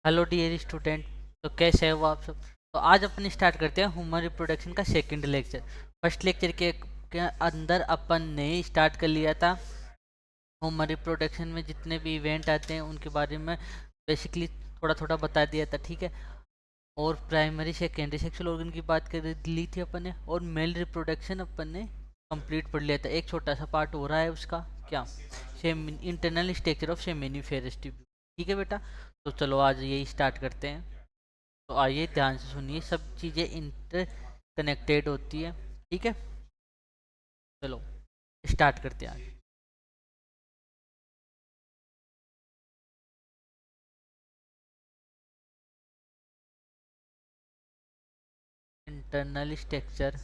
Hello dear student. तो कैसे हो आप सब? तो आज अपन स्टार्ट करते हैं ह्यूमन रिप्रोडक्शन का सेकंड लेक्चर। फर्स्ट लेक्चर के अंदर अपन ने स्टार्ट कर लिया था ह्यूमन रिप्रोडक्शन में जितने भी इवेंट आते हैं उनके बारे में बेसिकली थोड़ा थोड़ा बता दिया था, ठीक है। और प्राइमरी सेकेंडरी सेक्सुअल ऑर्गन की बात कर ली थी अपन ने, और मेल रिप्रोडक्शन अपन ने कंप्लीट पढ़ लिया था। एक छोटा सा पार्ट हो रहा है उसका, क्या, same internal structure of seminiferous tubule. ठीक है बेटा, तो चलो आज यही स्टार्ट करते हैं। तो आइए ध्यान से सुनिए, सब चीज़ें इंटर कनेक्टेड होती है, ठीक है। चलो स्टार्ट करते हैं आज। Internal structure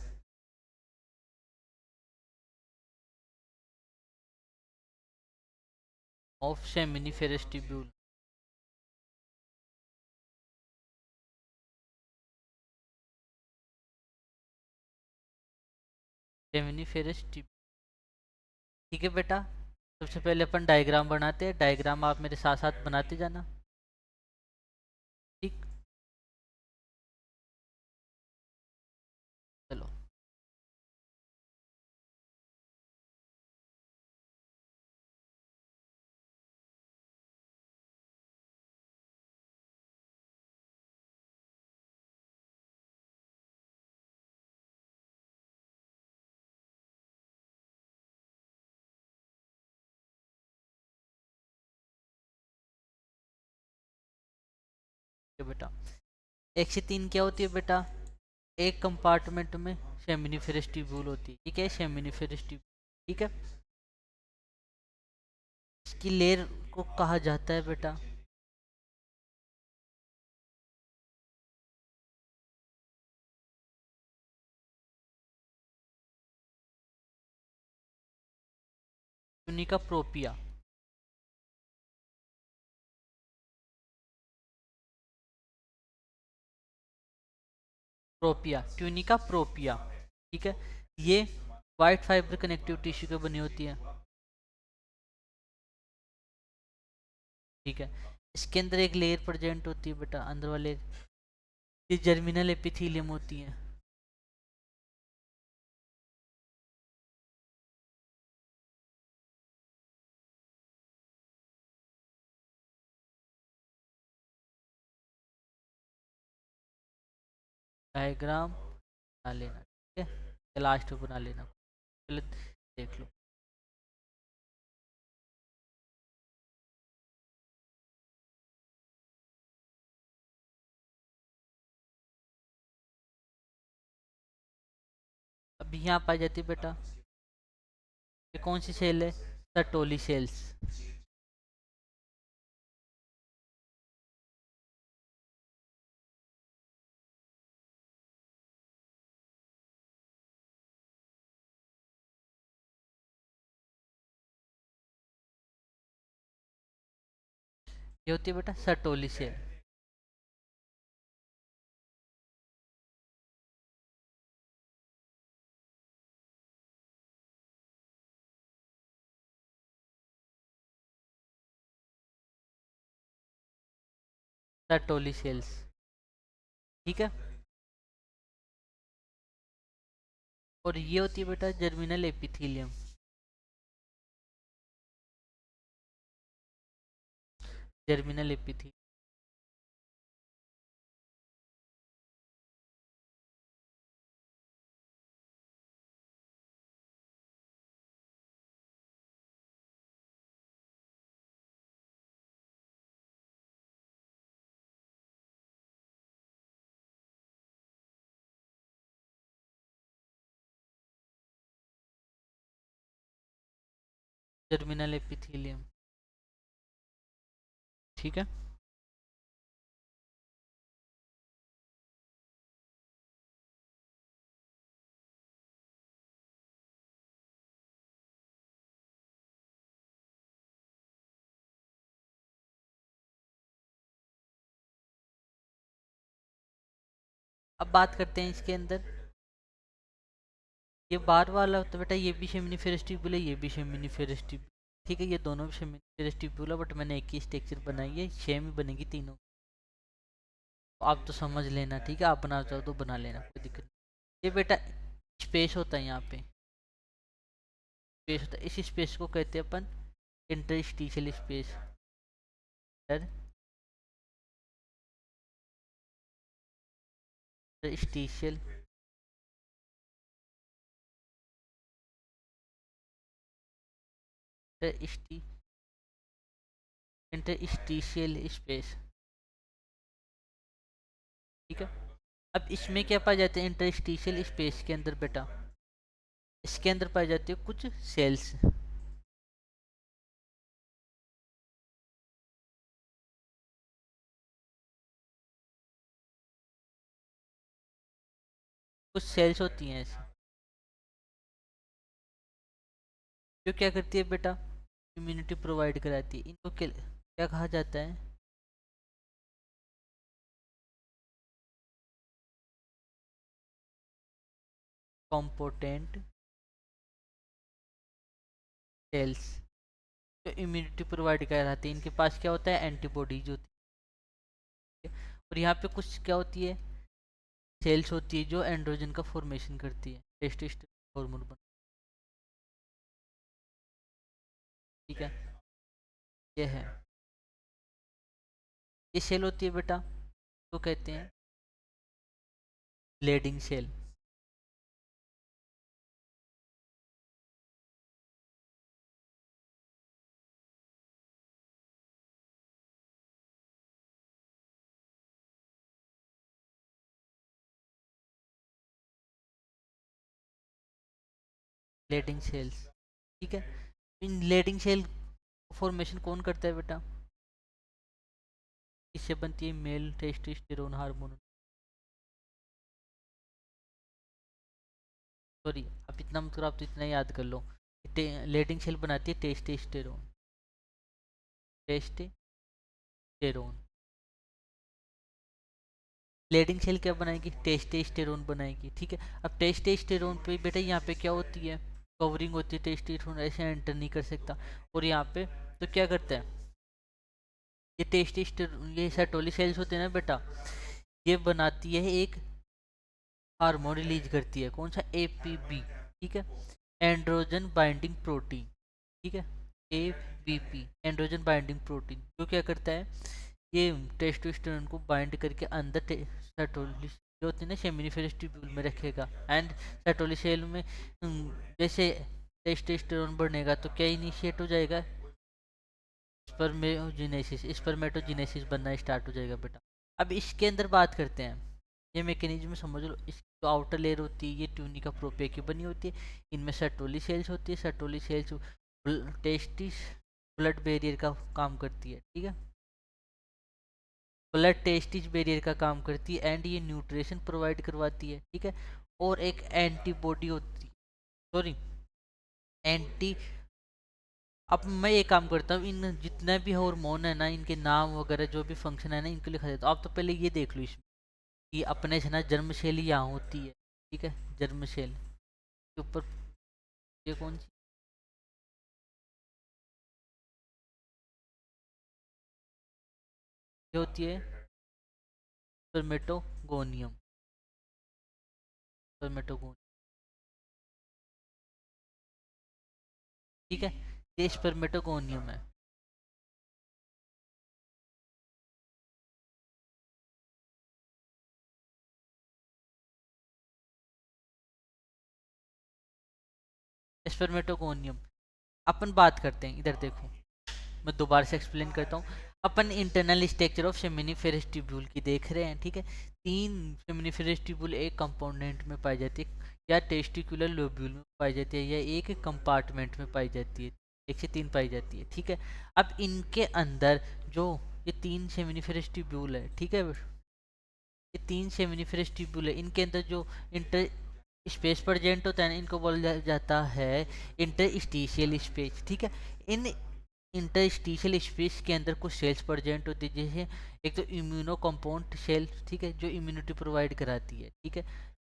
of seminiferous tubule. Seminiferous tubule, ठीक है बेटा। सबसे पहले अपन डायग्राम बनाते हैं। डायग्राम आप मेरे साथ साथ बनाते जाना, ठीक। चलो, ठीक है बेटा। एक से तीन क्या होती है बेटा? एक कंपार्टमेंट में सेमिनिफेरस ट्यूब्यूल होती है, ठीक है, सेमिनिफेरस ट्यूब्यूल, ठीक है। इसकी लेयर को कहा जाता है बेटा? ट्यूनिका प्रोपिया। प्रोपिया, ट्यूनिका प्रोपिया, ठीक है। ये वाइट फाइबर कनेक्टिव टिश्यू के बनी होती है, ठीक है। इसके अंदर एक लेयर प्रेजेंट होती है बेटा, अंदर वाले, ये जर्मिनल एपिथीलियम होती है। डायग्राम बना लेना, ठीक है, लास्ट में बना लेना, पहले देख लो। अभी यहाँ पाई जाती है बेटा, ये कौन सी सेल है? Sertoli cells. ये होती है बेटा सर्टोली सेल। सर्टोली सेल्स, ठीक है। और ये होती है बेटा germinal epithelium. Germinal epithelium, germinal epithelium, ठीक है। अब बात करते हैं इसके अंदर, ये बार वाला होता है बेटा, ये भी शेमिनिफेरस ट्यूब्यूल है, ये भी शेमिनिफेरस ट्यूब्यूल, ठीक है। ये दोनों भी शेमिनिफेरस ट्यूब्यूल है, बट मैंने एक ही स्ट्रक्चर बनाई है, सेम ही बनेगी तीनों। आप तो समझ लेना, ठीक है, आप बना चाहो तो बना लेना, कोई दिक्कत नहीं। ये बेटा स्पेस होता है, यहाँ पे स्पेस होता है, इस स्पेस को कहते हैं अपन interstitial space. Interstitial interstitial space, ठीक है। अब इसमें क्या पाए जाते हैं इंटरस्टिशियल स्पेस के अंदर बेटा, इसके अंदर पाई जाती है कुछ सेल्स, कुछ सेल्स होती हैं ऐसी, जो क्या करती है बेटा, इम्यूनिटी प्रोवाइड कराती है। इनको क्या कहा जाता है, कॉम्पोटेंट सेल्स, जो इम्यूनिटी प्रोवाइड कराती है। इनके पास क्या होता है, एंटीबॉडीज होती है। और यहाँ पे कुछ क्या होती है, सेल्स होती है जो एंड्रोजन का फॉर्मेशन करती है, टेस्टोस्टेरोन हार्मोन बन, ठीक है। ये है, ये सेल होती है बेटा, तो कहते हैं लेडिंग सेल। लेडिंग सेल्स, ठीक है। इन लेडिंग सेल फॉर्मेशन कौन करता है बेटा, इससे बनती है मेल टेस्टोस्टेरोन हार्मोन। सॉरी, आप इतना मत करो, आप तो इतना ही याद कर लो। लेडिंग सेल बनाती है टेस्टोस्टेरोन, टेस्टोस्टेरोन। लेडिंग सेल क्या बनाएगी, टेस्टोस्टेरोन बनाएगी, ठीक है। अब टेस्टोस्टेरोन पे बेटा यहाँ पे क्या होती है, कवरिंग होती है, टेस्टोस्टेरोन ऐसे एंटर नहीं कर सकता। और यहाँ पे तो क्या करता है, ये टेस्टोस्टेरोन, ये सेटोली सेल्स होते हैं ना बेटा, ये बनाती है एक हार्मोन रिलीज करती है, कौन सा, एपीबी, ठीक है, एंड्रोजन बाइंडिंग प्रोटीन, ठीक है। एपीपी, एंड्रोजन बाइंडिंग प्रोटीन, जो क्या करता है, ये टेस्टोस्टेरोन को बाइंड करके अंदर सर्टोली जो होती है ना सेमिनिफेरस ट्यूब्यूल में रखेगा। एंड सर्टोली सेल में जैसे टेस्टोस्टेरोन बढ़ेगा तो क्या इनिशिएट हो जाएगा, स्पर्मेटोजेनेसिस बनना स्टार्ट हो जाएगा बेटा। अब इसके अंदर बात करते हैं, ये मैकेनिज्म समझ लो। इस जो आउटर लेयर होती है ये ट्यूनिका प्रोपिया की बनी होती है, इनमें सर्टोली सेल्स होती है, Sertoli cells testis blood barrier का काम करती है, ठीक है, ब्लड टेस्टिस बैरियर का काम करती है, एंड ये न्यूट्रिशन प्रोवाइड करवाती है, ठीक है। और एक एंटीबॉडी होती है, सॉरी, एंटी, अब मैं ये काम करता हूँ, इन जितने भी हार्मोन है ना, इनके नाम वगैरह जो भी फंक्शन है ना, इनको लिखा देता हूँ। आप तो पहले ये देख लो इसमें कि अपने से ना जन्मशैली यहाँ होती है, ठीक है, जन्मशैल के ऊपर ये कौन सी, ये होती है स्पर्मेटोगोनियम, स्पर्मेटोगोनियम, ठीक है, ये स्पर्मेटोगोनियम है। स्पर्मेटोगोनियम, अपन बात करते हैं, इधर देखो, मैं दोबारा से एक्सप्लेन करता हूँ। अपन internal structure of seminiferous tubule की देख रहे हैं, ठीक है। तीन सेमिनिफेरस ट्यूब्यूल एक कंपोनेंट में पाई जाती है, या टेस्टिकुलर लोब्यूल में पाई जाती है, या एक कंपार्टमेंट में पाई जाती है, एक से तीन पाई जाती है, ठीक है। अब इनके अंदर जो ये तीन सेमिनिफेरस ट्यूब्यूल है, ठीक है, ये तीन सेमिनिफेरस ट्यूब्यूल है, इनके अंदर जो इंटर स्पेस प्रेजेंट होता है ना, इनको बोला जाता है इंटरस्टिशियल स्पेस, ठीक है। इन इंटरस्टिशियल स्पेस के अंदर कुछ सेल्स प्रेजेंट होती है, जैसे एक तो इम्यूनो कंपाउंड सेल, ठीक है, जो इम्यूनिटी प्रोवाइड कराती है, ठीक है।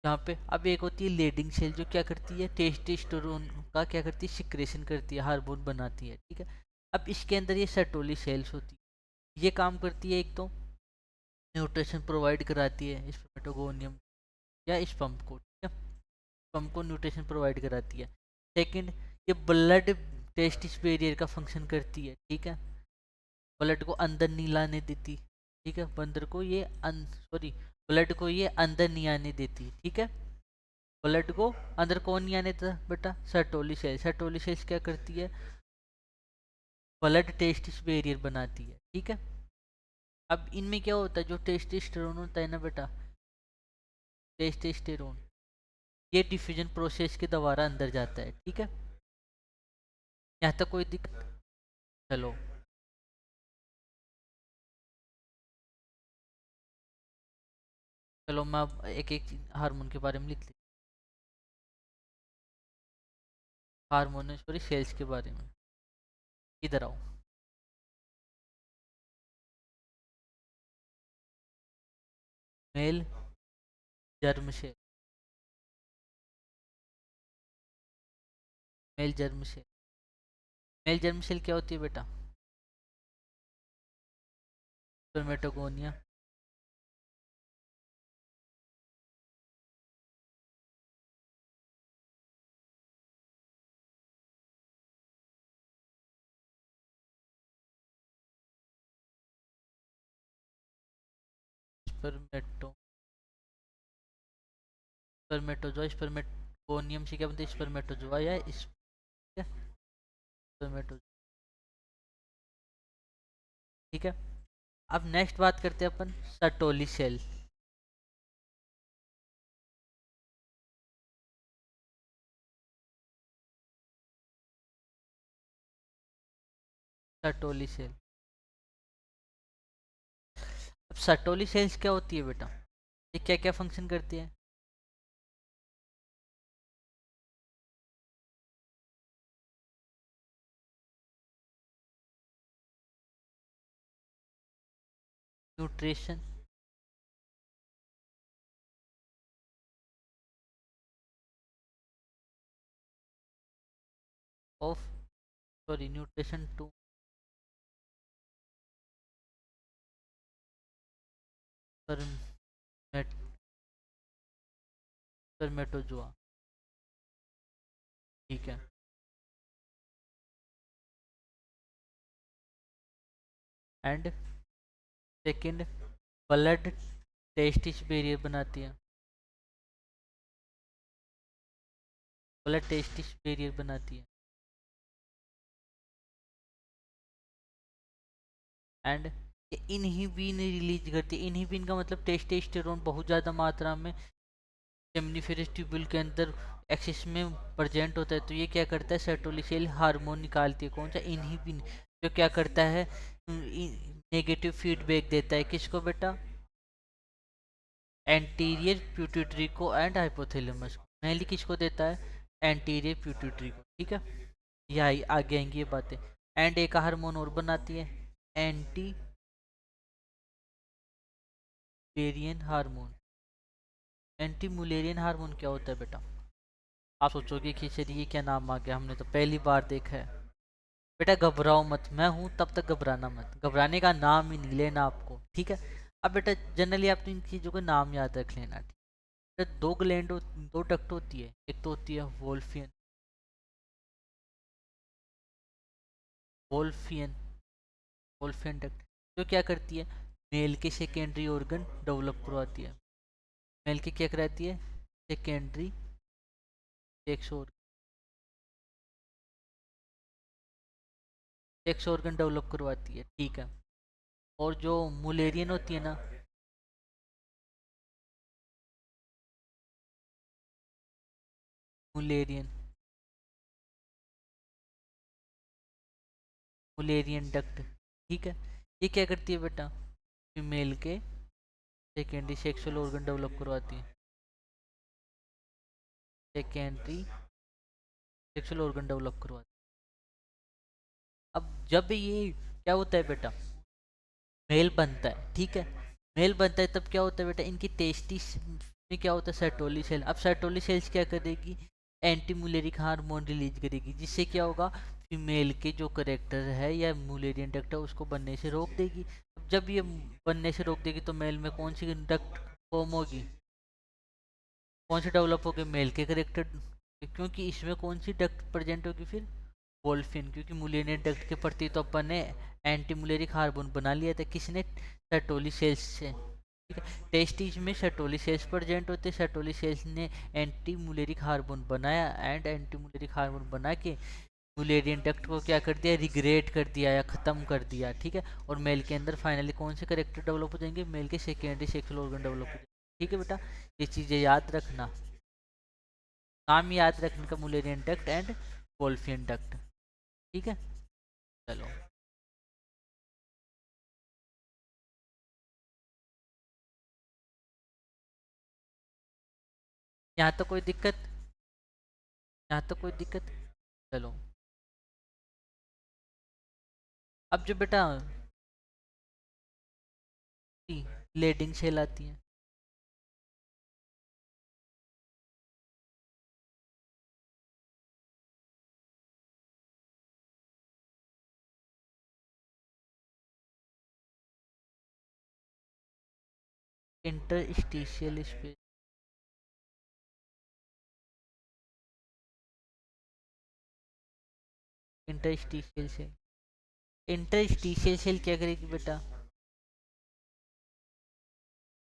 यहाँ पे अब एक होती है लीडिंग सेल, जो क्या करती है, टेस्टोस्टेरोन का क्या करती है, सिक्रेशन करती है, हार्मोन बनाती है, ठीक है। अब इसके अंदर ये सर्टोली सेल्स होती है, ये काम करती है एक तो न्यूट्रिशन प्रोवाइड कराती है स्पर्मेटोगोनियम या स्पर्म को, ठीक है, स्पर्म को न्यूट्रिशन प्रोवाइड कराती है। सेकंड, ये ब्लड टेस्टिस बैरियर का फंक्शन करती है, ठीक है, ब्लड को अंदर नहीं लाने देती, ठीक है, बंदर को ये सॉरी ब्लड को ये अंदर नहीं आने देती, ठीक है, ब्लड को अंदर कौन नहीं आने देता बेटा, सर्टोली सेल। सर्टोली सेल्स क्या करती है, ब्लड टेस्टिस बैरियर बनाती है, ठीक है। अब इनमें क्या होता है, जो टेस्टोस्टेरोन होता है ना बेटा, टेस्टोस्टेरोन, ये डिफ्यूजन प्रोसेस के द्वारा अंदर जाता है, ठीक है। यहाँ तक कोई दिक्कत? चलो, चलो मैं अब एक एक हार्मोन के बारे में लिख लेती, हार्मोन सॉरी सेल्स के बारे में। इधर आओ, male germ cell, male germ cell, male germ cell क्या होती है बेटा, स्पर्मेटोगोनिया, स्पर्मेटो, स्पर्मेटोजोआ, स्पर्मेटोगोनियम से क्या बनता है, स्पर्मेटोजोआ या स्पर्मेटो, ठीक है। अब नेक्स्ट बात करते हैं अपन सर्टोली सेल। सर्टोली सेल, अब सर्टोली सेल्स क्या होती है बेटा, ये क्या क्या फंक्शन करती है, nutrition of sorry nutrition to spermatozoa, ठीक है। And second, blood testis barrier बनाती है, ब्लड टेस्टिस बैरियर बनाती है। एंड इनहिबिन रिलीज करती है, इनहिबिन का मतलब टेस्टोस्टेरोन बहुत ज़्यादा मात्रा में सेमिनिफेरस ट्यूब्यूल के अंदर एक्सिस में प्रेजेंट होता है, तो ये क्या करता है, सर्टोलिसेल हार्मोन निकालती है, कौन सा, इनहिबिन, जो क्या करता है, नेगेटिव फीडबैक देता है, किसको बेटा, एंटीरियर प्यूटिटरी को एंड हाइपोथैलेमस को, मेनली किसको देता है, एंटीरियर प्यूटिटरी को, ठीक है। यही आगे आएंगी ये बातें। एंड एक हार्मोन और बनाती है, anti Mullerian hormone. Anti Mullerian hormone क्या होता है बेटा, आप सोचोगे कि चलिए क्या नाम आ गया, हमने तो पहली बार देखा है। बेटा घबराओ मत, मैं हूं तब तक घबराना मत, घबराने का नाम ही नहीं लेना आपको, ठीक है। अब बेटा जनरली आप तो इन चीज़ों के नाम याद रख लेना, ठीक है। दो ग्लैंड, दो डक्ट होती है, एक तो होती है वोल्फियन, वोल्फियन वोल्फियन डक्ट, जो क्या करती है, मेल के सेकेंडरी ऑर्गन डेवलप करवाती है, मेल की क्या कराती है, सेकेंडरी सेक्स ऑर्गन डेवलप करवाती है, ठीक है। और जो मुलेरियन होती है ना, मुलेरियन मुलेरियन डक्ट, ठीक है, ये क्या करती है बेटा, फीमेल के सेकेंडरी सेक्सुअल ऑर्गन डेवलप करवाती है, सेकेंडरी सेक्सुअल ऑर्गन डेवलप करवाती है। अब जब ये क्या होता है बेटा, मेल बनता है, ठीक है, मेल बनता है तब क्या होता है बेटा, इनकी टेस्टिस में क्या होता है, सर्टोली सेल। अब सर्टोली सेल्स क्या करेगी, एंटी मुलेरिक हार्मोन रिलीज करेगी, जिससे क्या होगा, फीमेल के जो करेक्टर है या मुलेरियन डक्ट है उसको बनने से रोक देगी। जब ये बनने से रोक देगी तो मेल में कौन सी डक्ट फॉर्म होगी, कौन सी डेवलप होगी, मेल के करेक्टर, क्योंकि इसमें कौन सी डक्ट प्रेजेंट होगी फिर, वोल्फिन, क्योंकि मुलेरियन डक्ट के प्रति तो अपन ने एंटी मुलेरिक हार्मोन बना लिया था, किसने, सर्टोली सेल्स से, ठीक है। टेस्टिस में सर्टोली सेल्स प्रेजेंट होते, सर्टोली सेल्स ने एंटी मुलेरिक हार्मोन बनाया एंड एंटी मुलेरिक हार्मोन बना के मुलेरियन डक्ट को क्या कर दिया, रिग्रेट कर दिया या ख़त्म कर दिया, ठीक है। और मेल के अंदर फाइनली कौन से करेक्टर डेवलप हो जाएंगे, मेल के सेकेंडरी सेक्सुअल ऑर्गन डेवलप हो जाएंगे, ठीक है बेटा। ये चीज़ें याद रखना, नाम याद रखने का, Mullerian duct and Wolffian duct, ठीक है। चलो, यहाँ तो कोई दिक्कत, यहाँ तो कोई दिक्कत, चलो। अब जो बेटा लेडिंग सेल आती है, interstitial space, interstitial cell, interstitial cell क्या करेगी बेटा,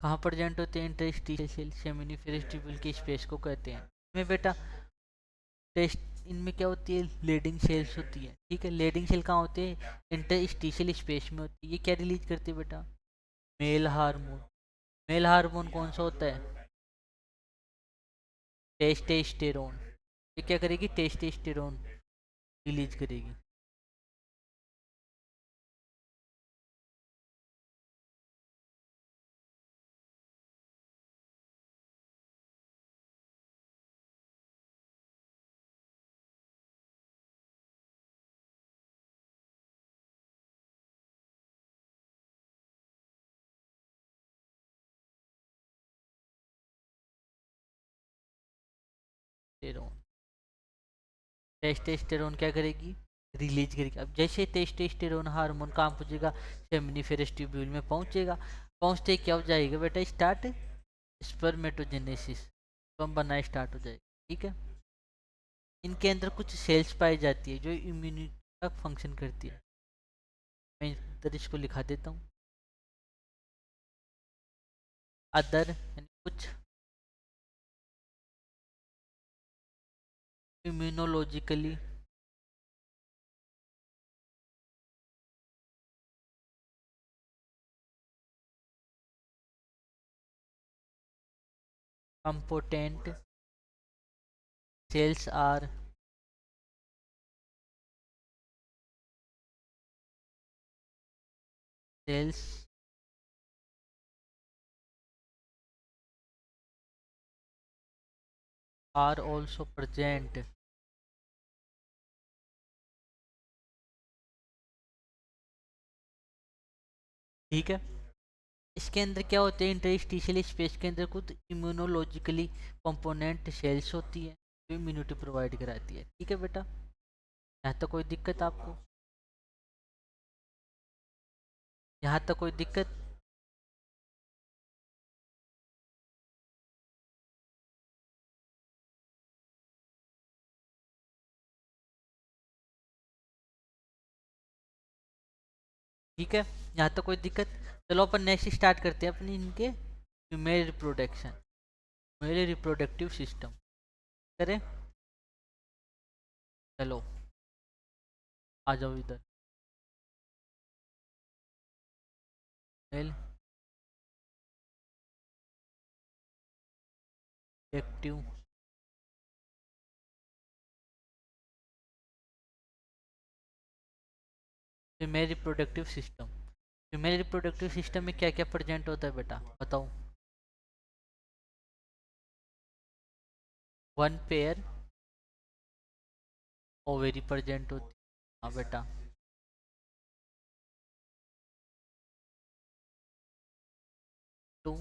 कहाँ प्रेजेंट होते हैं इंटरस्टिशियल सेल, सेमिनिफेरस ट्यूब्यूल के स्पेस को कहते हैं। इसमें बेटा टेस्ट, इनमें क्या होती है, लीडिंग सेल्स होती है, ठीक है। लीडिंग सेल कहाँ होते हैं, इंटरस्टिशियल स्पेस में होती है। ये क्या रिलीज करती है बेटा, मेल हार्मोन। मेल हार्मोन कौन सा होता है, टेस्टेस्टेरोन। ये क्या करेगी, टेस्टेस्टेरोन रिलीज करेगी। टेस्टेरोन, टेस्टोस्टेरोन क्या करेगी, रिलीज करेगी। अब जैसे टेस्टोस्टेरोन हार्मोन कहाँ पहुंचेगा, सेमिनिफेरस ट्यूब्यूल में पहुंचेगा, पहुंचते ही क्या हो जाएगा बेटा, स्टार्ट स्पर्मेटोजेनेसिस, स्पर्म बनना स्टार्ट हो जाएगा, ठीक है। इनके अंदर कुछ सेल्स पाई जाती है जो इम्यूनिटी का फंक्शन करती है, मैं इधर इसको लिखा देता हूँ। अदर यानी कुछ immunologically कंपोटेंट cells cells are also present, ठीक है। इसके अंदर क्या होते हैं, इंटरस्टिशियल स्पेस के अंदर कुछ इम्यूनोलॉजिकली कंपोनेंट सेल्स होती है जो इम्यूनिटी प्रोवाइड कराती है, ठीक है बेटा। यहाँ तक कोई दिक्कत आपको, यहाँ तक कोई दिक्कत, ठीक है, यहाँ तक कोई दिक्कत। चलो अपन नेक्स्ट स्टार्ट करते हैं अपनी इनके female reproduction, male reproductive system करें। चलो आ जाओ इधर, male active female reproductive system, female reproductive system में क्या क्या प्रेजेंट होता है बेटा, बताओ। वन पेयर ओवेरी प्रेजेंट होती है, हाँ बेटा। Two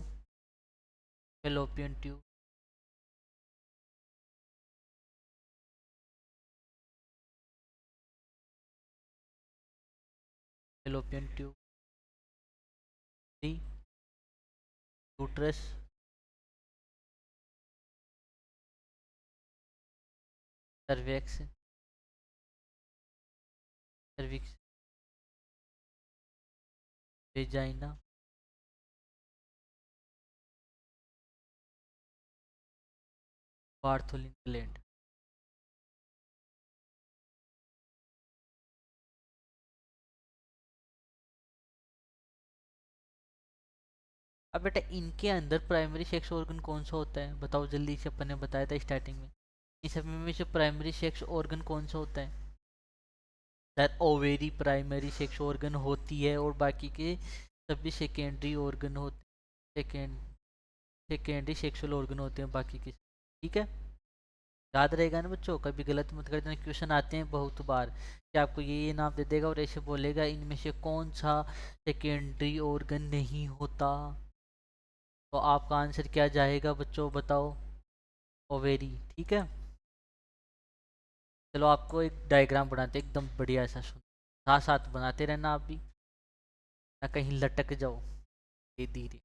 fallopian tube, fallopian tube the uterus, cervix, cervix, vagina, Bartholin gland. अब बेटा इनके अंदर प्राइमरी सेक्स ऑर्गन कौन सा होता है बताओ जल्दी से, अपन ने बताया था स्टार्टिंग में। इन सब में से प्राइमरी सेक्स ऑर्गन कौन सा होता है? That ovary primary sex organ होती है, और बाकी के सभी सेकेंडरी ऑर्गन होते, सेकेंड सेकेंडरी सेक्सुअल ऑर्गन होते हैं बाकी के। ठीक है, याद रहेगा ना बच्चों, कभी गलत मत कर देना। क्वेश्चन आते हैं बहुत बार कि आपको ये नाम दे देगा और ऐसे बोलेगा इनमें से कौन सा सेकेंडरी ऑर्गन नहीं होता, तो आपका आंसर क्या जाएगा बच्चों बताओ? ओवेरी। ठीक है, चलो आपको एक डायग्राम बनाते हैं एकदम बढ़िया सा, सुन साथ साथ बनाते रहना आप भी, ना कहीं लटक जाओ धीरे धीरे।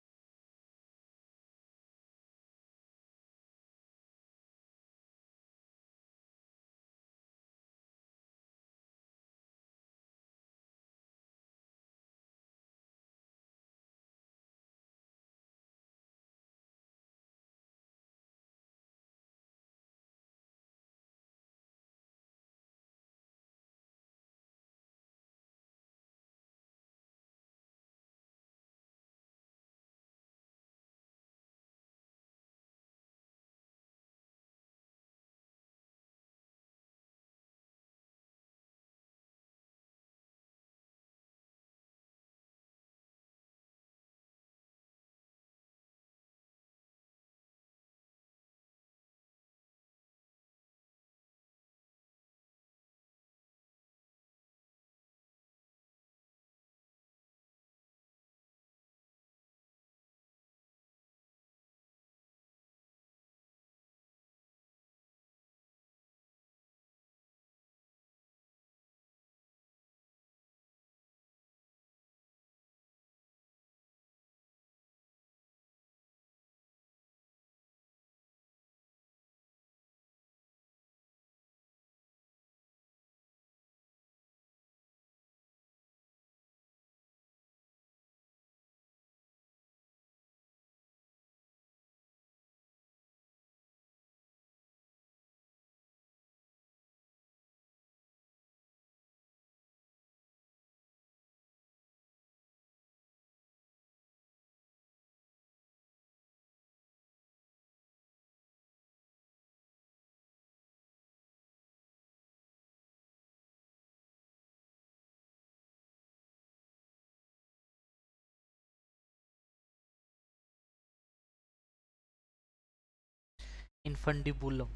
इनफंडिबुलम।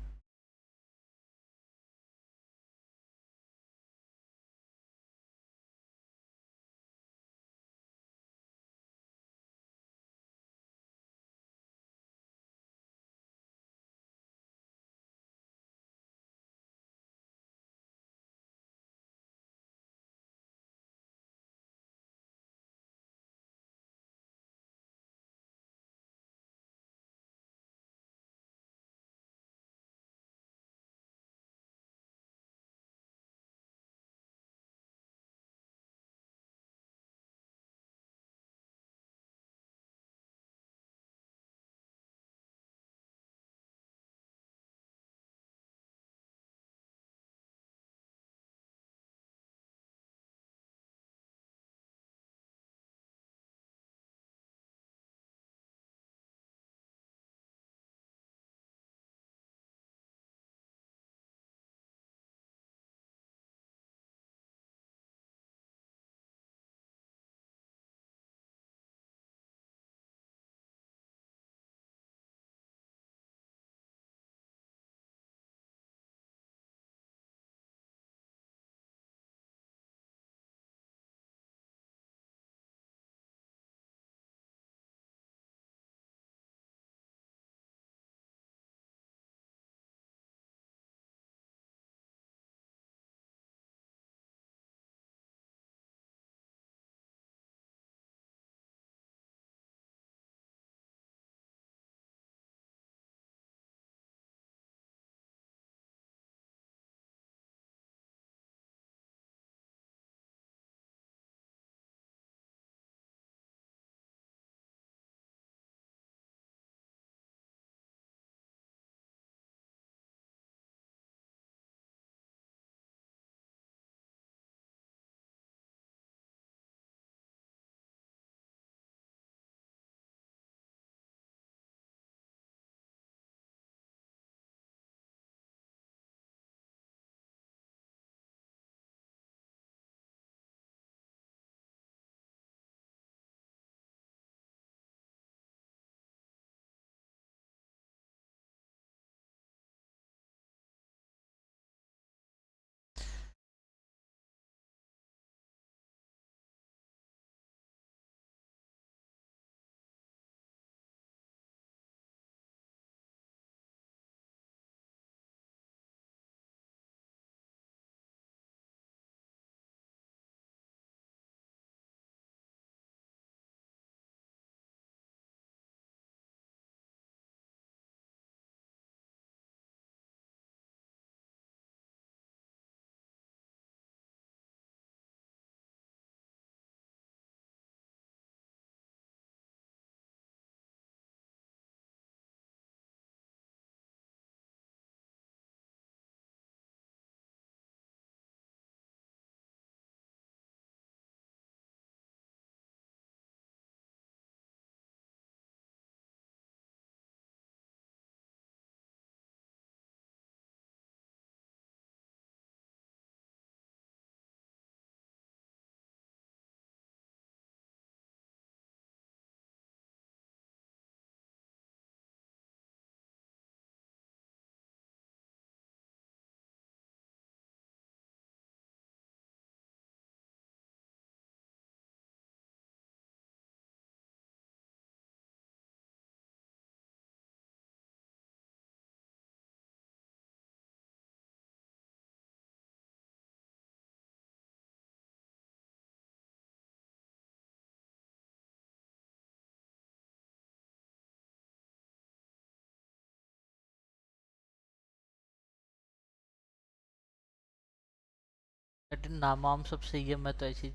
बट नाम वाम सब सही है, मैं तो ऐसी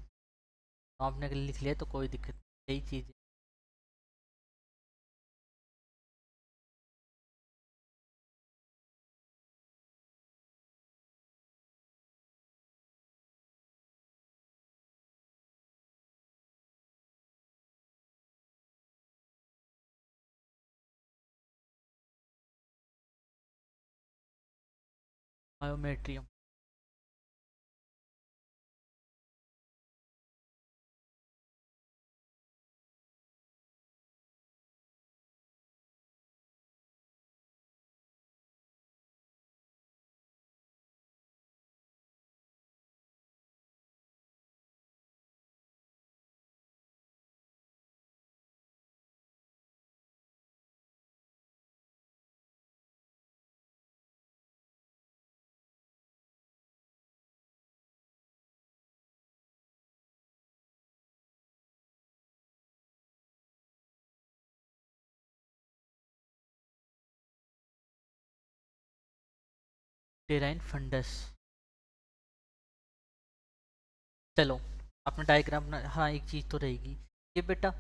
आपने लिख लिया तो कोई दिक्कत नहीं, यही चीज़ है। बायोमेट्रियम। Uterine fundus. चलो, आपने डायग्राम बना, हाँ एक चीज़ तो रहेगी, ये बेटा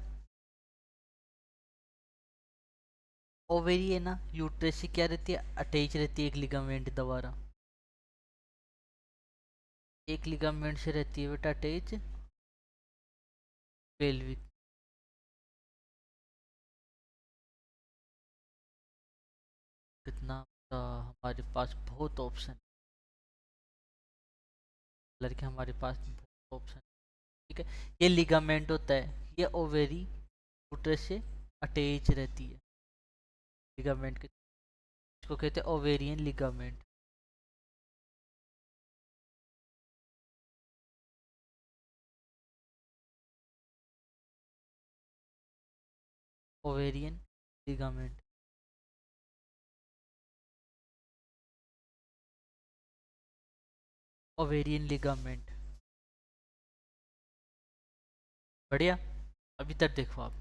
ओवेरी है ना, यूट्रस से क्या रहती है, अटैच रहती है एक लिगामेंट द्वारा, एक लिगामेंट से रहती है बेटा अटैच पेल्विक। कितना हमारे पास बहुत ऑप्शन, लड़के हमारे पास बहुत ऑप्शन। ठीक है, ये लिगामेंट होता है, ये ओवेरी यूट्रस से अटैच रहती है लिगामेंट के, इसको कहते हैं ovarian ligament. Ovarian ligament. Ovarian ligament. बढ़िया। अभी तक देखो आप,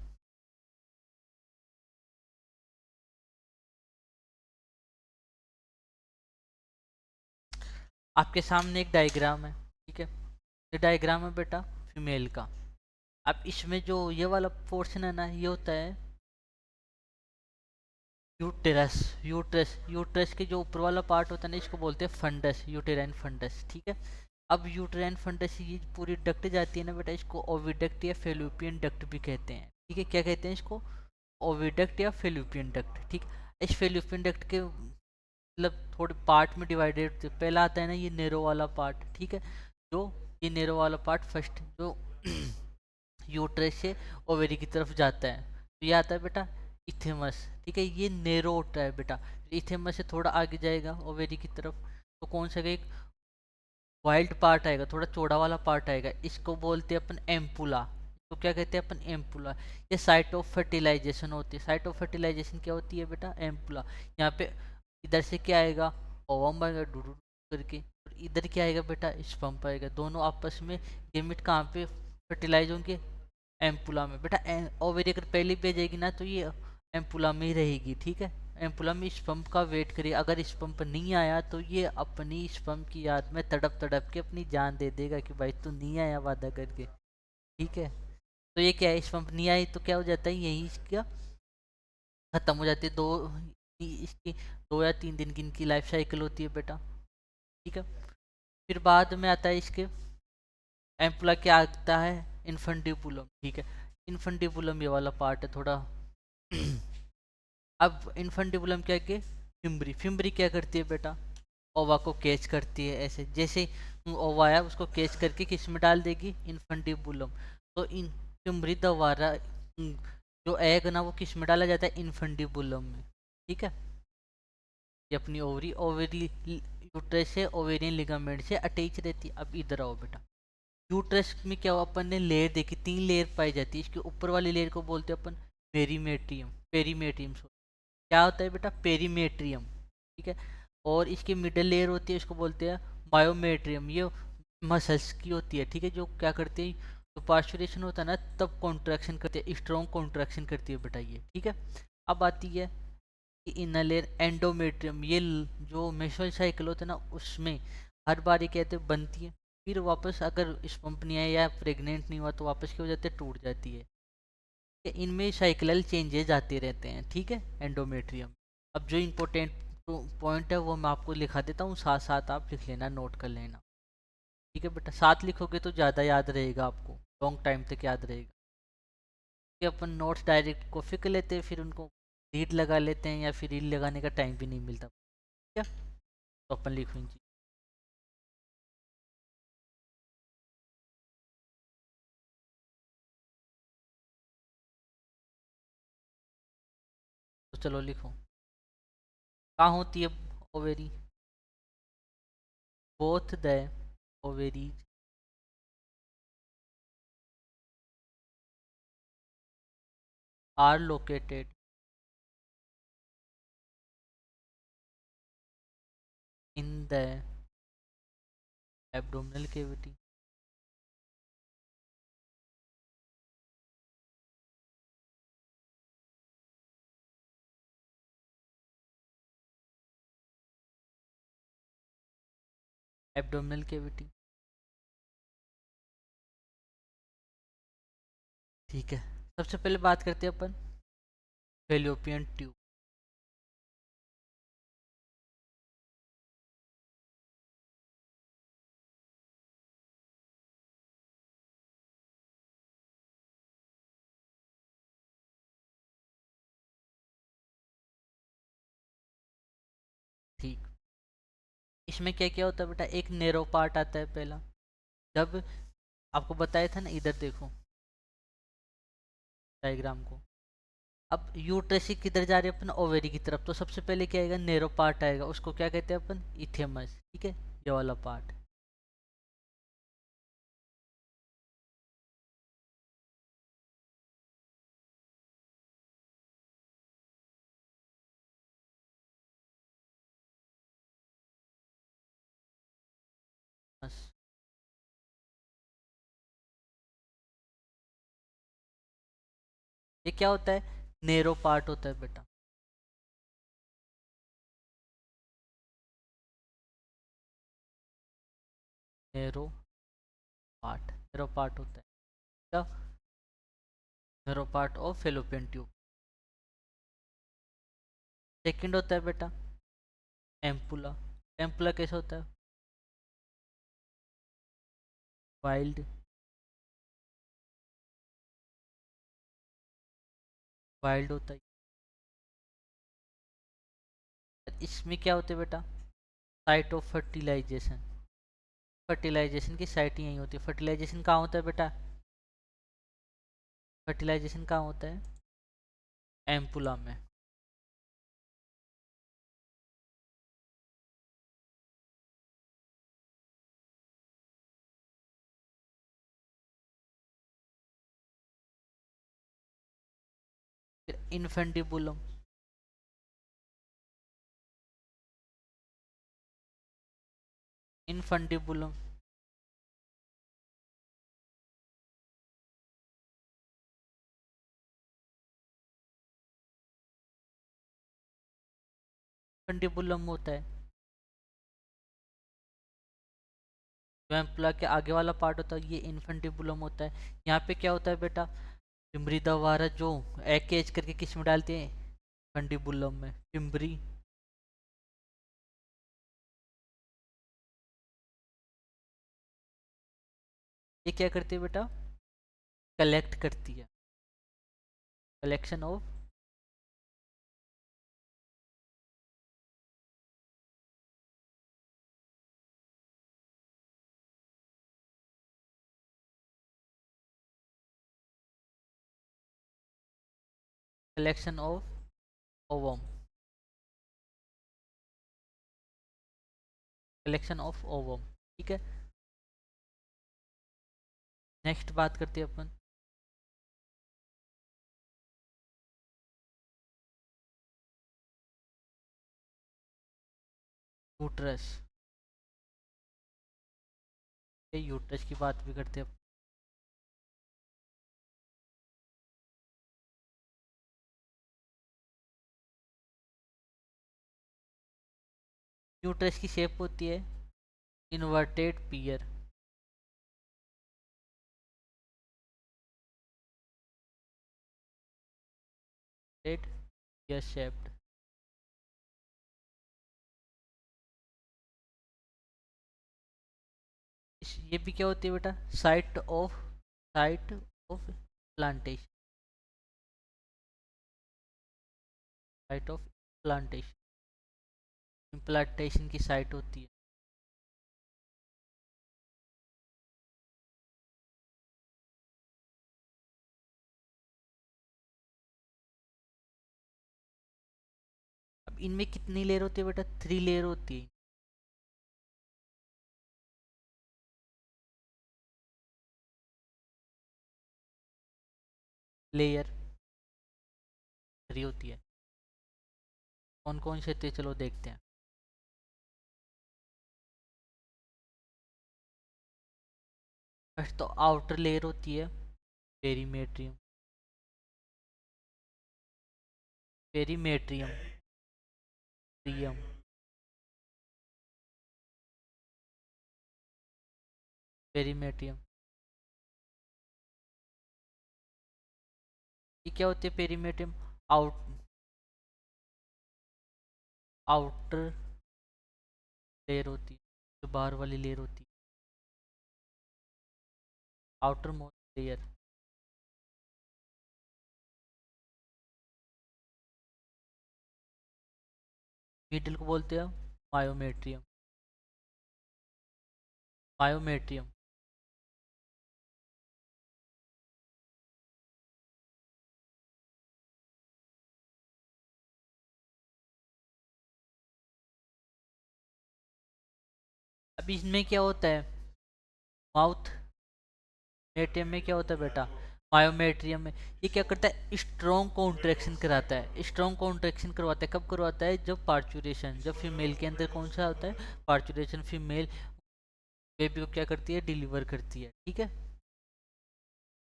आपके सामने एक डायग्राम है, ठीक है, ये डायग्राम है बेटा फीमेल का। अब इसमें जो ये वाला पोर्शन है ना, ये होता है यूटेरस। यूट्रस, यूट्रस के जो ऊपर वाला पार्ट होता है ना, इसको बोलते हैं फंडस, यूटेराइन फंडस। ठीक है, अब यूटेराइन फंडस ये पूरी डक्ट जाती है ना बेटा, इसको ओविडक्ट या फेलोपियन डक्ट भी कहते हैं। ठीक है, क्या कहते हैं इसको, ओविडक्ट या फेलोपियन डक्ट। ठीक, इस फेलोपियन डक्ट के मतलब थोड़े पार्ट में डिवाइडेड, पहला आता है ना ये नेरो वाला पार्ट। ठीक है, जो ये नेरो वाला पार्ट फर्स्ट जो यूट्रस से ओवेरी की तरफ जाता है, तो ये आता है बेटा इथेमस। ठीक है, ये नेरो होता है बेटा, इथेमस से थोड़ा आगे जाएगा ओवेरी की तरफ, तो कौन सा एक वाइल्ड पार्ट आएगा, थोड़ा चौड़ा वाला पार्ट आएगा, इसको बोलते हैं अपन एम्पुला। तो क्या कहते हैं अपन, एम्पुला। ये साइट ऑफ फर्टिलाइजेशन होती है। साइट ऑफ फर्टिलाइजेशन क्या होती है बेटा, एम्पुला। यहाँ पे इधर से क्या आएगा, ओवम आएगा डू करके, और इधर क्या आएगा बेटा, स्पम्प आएगा। दोनों आपस में गेमिट कहाँ पे फर्टिलाइज होंगे, एम्पुला में बेटा। ओवेरी अगर पहले भी आ जाएगी ना, तो ये एम्पुला में ही रहेगी। ठीक है, एम्पुला में स्पम्प का वेट करिए, अगर स्पम्प नहीं आया तो ये अपनी स्पम्प की याद में तड़प तड़प के अपनी जान दे देगा कि भाई तू नहीं आया वादा करके। ठीक है, तो ये क्या है, स्पम्प नहीं आई तो क्या हो जाता है, यही इसका खत्म हो जाती है। इसकी 2 या 3 दिन की इनकी लाइफ साइकिल होती है बेटा। ठीक है, फिर बाद में आता है इसके एम्पुला, क्या आता है, इन्फंटिबुलम। ठीक है, इन्फंटिबुलम ये वाला पार्ट है थोड़ा अब इन्फंटिबुलम क्या के, फिम्बरी। फिम्बरी क्या करती है बेटा, ओवा को कैच करती है, ऐसे जैसे ओवा आया उसको कैच करके किस में डाल देगी, इन्फंटिबुलम। तो इन फिम्बरी द्वारा जो एग ना वो किस में डाला जाता है, इन्फंटिबुलम में। ठीक है, ये अपनी ओवरी, ओवरी यूट्रस से ओवेरियन लिगामेंट से अटैच रहती है। अब इधर आओ बेटा, यूट्रस में क्या हुआ, अपन ने लेयर देखी, 3 लेयर पाई जाती है। इसके ऊपर वाली लेयर को बोलते हैं अपन पेरीमेट्रियम। पेरीमेट्रियम क्या होता है बेटा, पेरीमेट्रियम। ठीक है, और इसकी मिडल लेयर होती है, इसको बोलते हैं मायोमेट्रियम। ये मसल्स की होती है। ठीक है, जो क्या करते हैं, तो पास्चुरेशन होता है ना तब कॉन्ट्रैक्शन करते हैं, स्ट्रॉन्ग कॉन्ट्रैक्शन करती है बेटा ये। ठीक है, अब आती है कि इनर लेयर एंडोमेट्रियम। ये जो मेंस्ट्रुअल साइकिल होता है ना, उसमें हर बार ये कहते हैं बनती है, फिर वापस अगर स्पम्प नहीं आया या प्रेग्नेंट नहीं हुआ तो वापस क्या हो जाती है, टूट जाती है। इनमें साइक्लिकल चेंजेज आते रहते हैं, ठीक है, एंडोमेट्रियम। अब जो इम्पोर्टेंट पॉइंट है वो मैं आपको लिखा देता हूँ, साथ साथ आप लिख लेना, नोट कर लेना। ठीक है बेटा, साथ लिखोगे तो ज़्यादा याद रहेगा आपको, लॉन्ग टाइम तक याद रहेगा। कि अपन नोट्स डायरेक्ट कॉपी कर लेते हैं, फिर उनको रीड लगा लेते हैं या फिर रील लगाने का टाइम भी नहीं मिलता। ठीक है, तो अपन लिखेंगे। तो चलो लिखो। कहाँ होती है ovary? Both the ovaries are located in the abdominal cavity. Abdominal cavity. ठीक है, सबसे पहले बात करते हैं अपन फेलोपियन ट्यूब। ठीक, इसमें क्या क्या होता है बेटा, एक नेरो पार्ट आता है पहला। जब आपको बताया था ना, इधर देखो डायग्राम को। अब यूट्रस ही किधर जा रहे हैं अपन, ओवेरी की तरफ, तो सबसे पहले क्या आएगा, नेरो पार्ट आएगा, उसको क्या कहते हैं अपन, इथेमस। ठीक है, ये वाला पार्ट। बस, ये क्या होता है, नेरो पार्ट होता है बेटा। नेरो पार्ट, नेरो पार्ट होता है क्या, narrow part of fallopian tube. Second होता है बेटा एम्पुला। एम्पुला कैसे होता है, वाइल्ड, वाइल्ड होता है। इसमें क्या होता है बेटा, साइट ऑफ फर्टिलाइजेशन। फर्टिलाइजेशन की साइट यही होती है। फर्टिलाइजेशन कहाँ होता है बेटा, फर्टिलाइजेशन कहाँ होता है, एम्पुला में। फिर इन्फेंटिबुलम। इन्फेंटिबुलम, इन्फेंटिबुलम होता है जो एम्पुला के आगे वाला पार्ट होता है, ये इन्फेंटिबुलम होता है। यहाँ पे क्या होता है बेटा, पिम्बरी वारा जो एग केज करके किस में डालते हैं, फंडिबुलम में, पिम्बरी। ये क्या करती है बेटा, कलेक्ट करती है, collection of, collection of ovum, collection of ovum. ठीक है, नेक्स्ट बात करते हैं अपन यूट्रस। ये यूट्रस की बात भी करते हैं। यूट्रस की शेप होती है इन्वर्टेड पियर। रेड या शेप्ड। ये भी क्या होती है बेटा, site of plantation, site of plantation, implantation की साइट होती है। अब इनमें कितनी लेयर होती है बेटा, 3 लेयर होती है। लेयर 3 होती है। कौन कौन से थे चलो देखते हैं। फर्स्ट तो आउटर लेयर होती है पेरीमेट्रियम, पेरीमेट्रियम, ट्रियम, पेरीमेट्रियम। ये क्या होती है पेरीमेट्रियम, आउट आउटर लेयर होती है, जो बाहर वाली लेयर होती है, आउटर मोस्ट लेयर। मिडिल को बोलते हैं मायोमेट्रियम, मायोमेट्रियम। अब इसमें क्या होता है, माउथ मेट्रियम में क्या होता है बेटा, मायोमेट्रियम में ये क्या करता है, स्ट्रॉन्ग कॉन्ट्रैक्शन कराता है। स्ट्रॉन्ग कॉन्ट्रैक्शन करवाता है, कब करवाता है, जब पार्चुरेशन, जब फीमेल के अंदर कौन सा होता है, पार्चुरेशन, फीमेल बेबी को क्या करती है, डिलीवर करती है, ठीक है।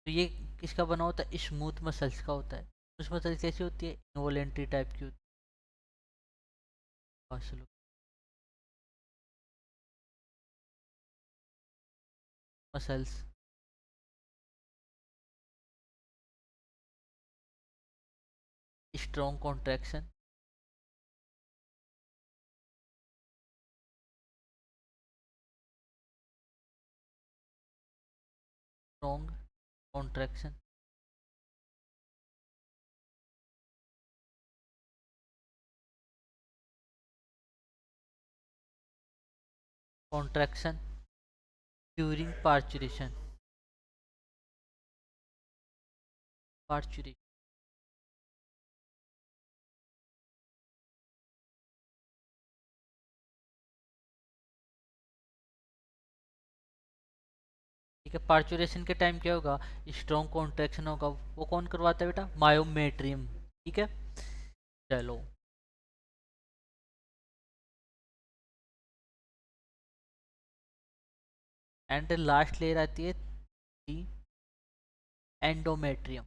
तो ये किसका बना होता है, स्मूथ मसल्स का होता है। स्मूथ मसल्स कैसी होती है, इनवॉलेंट्री टाइप की होती है। Muscles, strong contraction, strong contraction, contraction during parturition, parturition. ठीक है, पार्चुरेशन के टाइम क्या होगा, स्ट्रॉन्ग कॉन्ट्रैक्शन होगा। वो कौन करवाता है बेटा, मायोमेट्रियम, ठीक है। चलो, एंड लास्ट लेयर आती है एंडोमेट्रियम,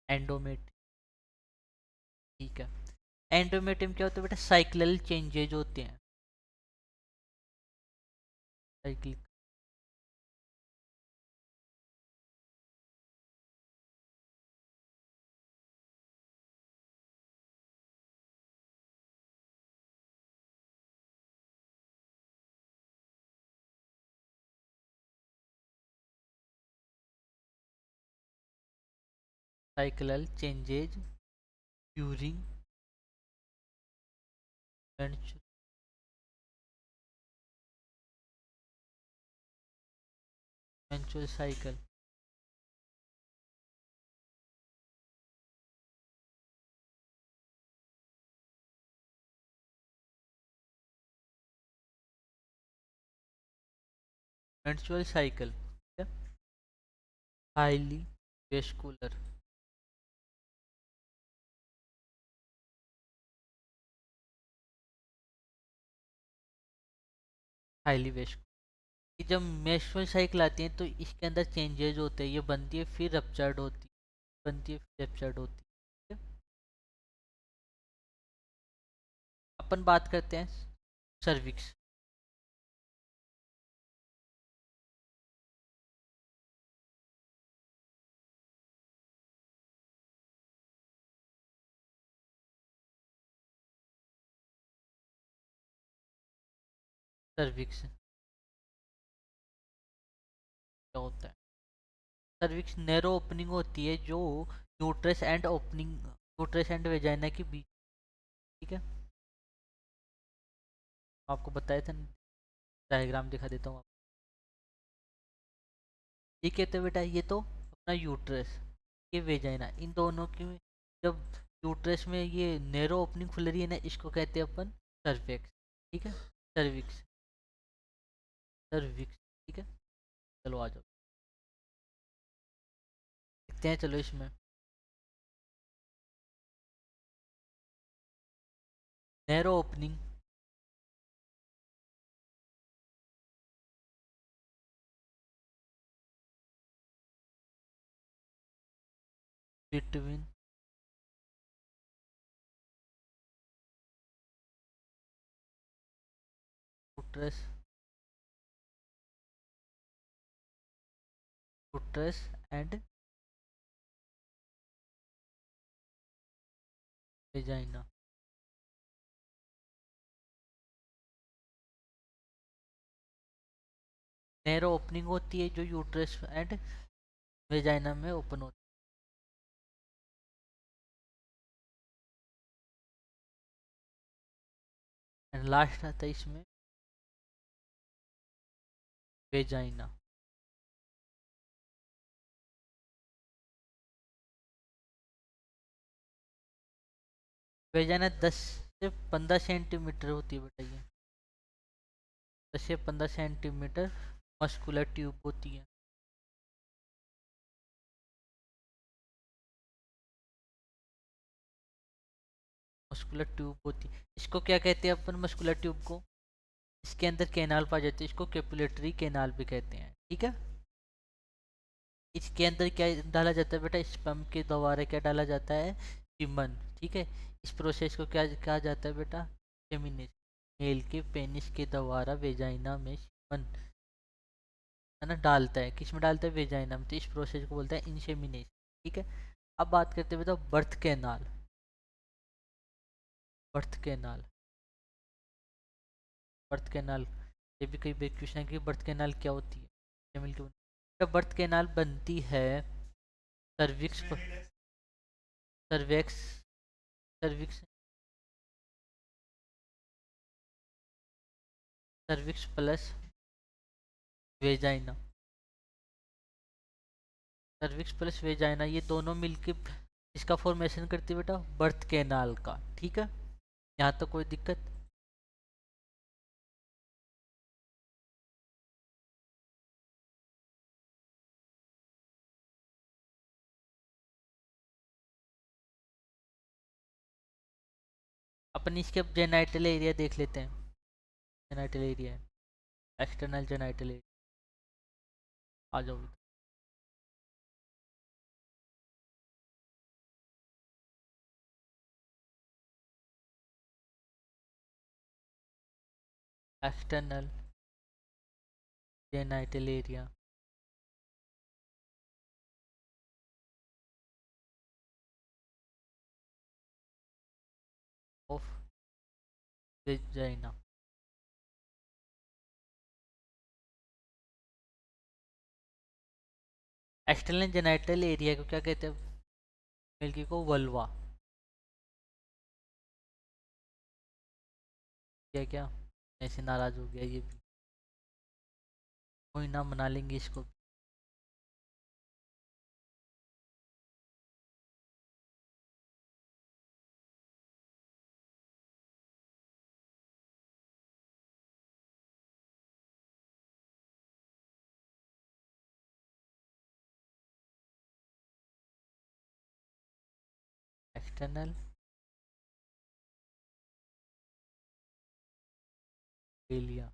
एंडोमेट्रियम, ठीक है। एंडोमेट्रियम क्या होता है बेटा, साइक्लिकल चेंजेज होते हैं, cyclic, cyclical changes during menstrual cycle. Menstrual cycle highly vascular, highly vascular. जब मेंस्ट्रुअल साइकिल आती है तो इसके अंदर चेंजेज होते हैं, ये बनती है फिर रप्चर्ड होती है, बनती है फिर रप्चर्ड होती है। अपन बात करते हैं सर्विक्स। सर्विक्स क्या होता है? सर्विक्स नैरो ओपनिंग होती है जो यूट्रस एंड वेजाइना के बीच, ठीक है। आपको बताया था, डायग्राम दिखा देता हूँ आपको। ये कहते हैं बेटा, ये तो अपना यूट्रस, ये वेजाइना, इन दोनों की जब यूट्रस में ये नैरो ओपनिंग खुल रही है ना, इसको कहते हैं अपन सर्विक्स, ठीक है। सर्विक्स, सर्विक्स, ठीक है। चलो आ जाओ, देखते हैं, चलो इसमें narrow opening between uterus uterus and vagina. Narrow opening होती है जो यूट्रस एंड वेजाइना में ओपन होती है, एंड लास्ट आता है इसमें वेजाइना। वेजाइना 10 से 15 सेंटीमीटर होती है बेटा, ये 10 से 15 सेंटीमीटर मस्कुलर ट्यूब होती है। मस्कुलर ट्यूब होती है, इसको क्या कहते हैं अपन मस्कुलर ट्यूब को? इसके अंदर कैनाल पा जाते हैं, इसको कैपुलेटरी कैनाल भी कहते हैं, ठीक है। इसके अंदर क्या डाला जाता है बेटा? इस पंप के द्वारा क्या डाला जाता है? सीमन, ठीक है। इस प्रोसेस को क्या कहा जाता है बेटा? फेमिनिस, मेल के पेनिस के द्वारा वेजाइना में सीमन, है ना, डालता है। किस में डालता है? वेजाइना में। तो इस प्रोसेस को बोलता है इंसेमिनेशन, ठीक है। अब बात करते हैं बेटा birth canal. Birth canal, birth canal, ये भी कई बार क्वेश्चन है कि बर्थ कैनाल क्या होती है, फीमेल की। बर्थ कैनाल बनती है cervix cervix cervix cervix plus vagina. Cervix plus vagina ये दोनों मिलके इसका फॉर्मेशन करती है बेटा बर्थ कैनाल का, ठीक है। यहाँ तक कोई दिक्कत? अपन इसके अब जेनाइटल एरिया देख लेते हैं। Genital area, external genital area, आ जाओ। External genital area of vagina. External genital area को क्या कहते हैं? मिल्की को वल्वा, क्या क्या ऐसे नाराज हो गया ये भी, कोई ना, मना लेंगे इसको। External area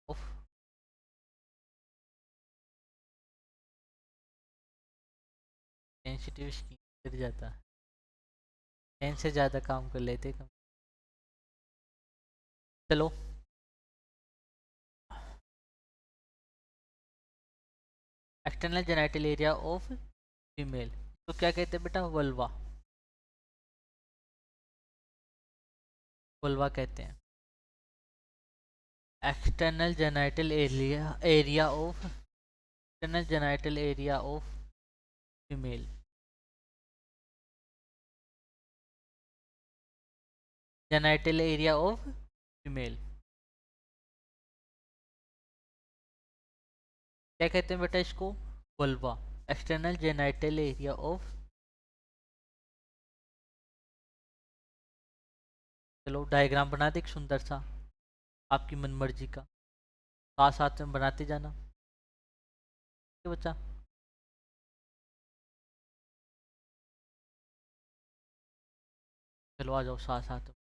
of sensitive skin, गिर जाता, 10 से ज़्यादा काम कर लेते कम। चलो, external genital area of female तो क्या कहते हैं बेटा? वल्वा। वुल्वा कहते हैं। External genital area of external genital area of female. Genital area of female क्या कहते हैं बेटा इसको? Vulva. External genital area of. चलो डायग्राम बना दे एक सुंदर सा, आपकी मनमर्जी का, साथ साथ में बनाते जाना। ठीक है बच्चा? चलो आ जाओ साथ साथ में।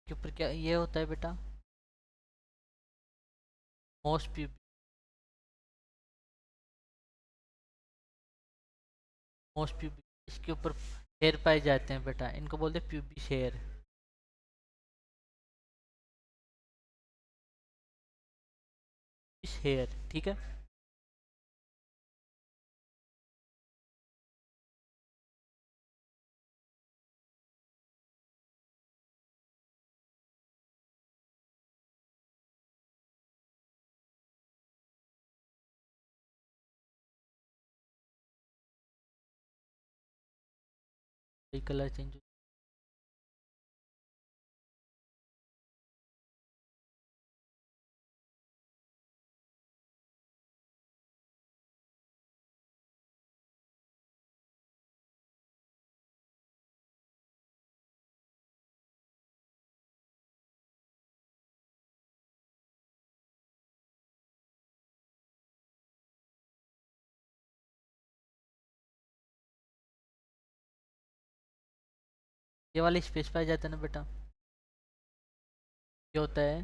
के ऊपर क्या ये होता है बेटा? Most pubic. मोस्ट प्यूबिक, इसके ऊपर हेयर पाए जाते हैं बेटा, इनको बोलते हैं प्यूबिक हेयर। हेयर, ठीक है। Colour change. ये वाली स्पेस पाया जाता है ना बेटा, ये होता है,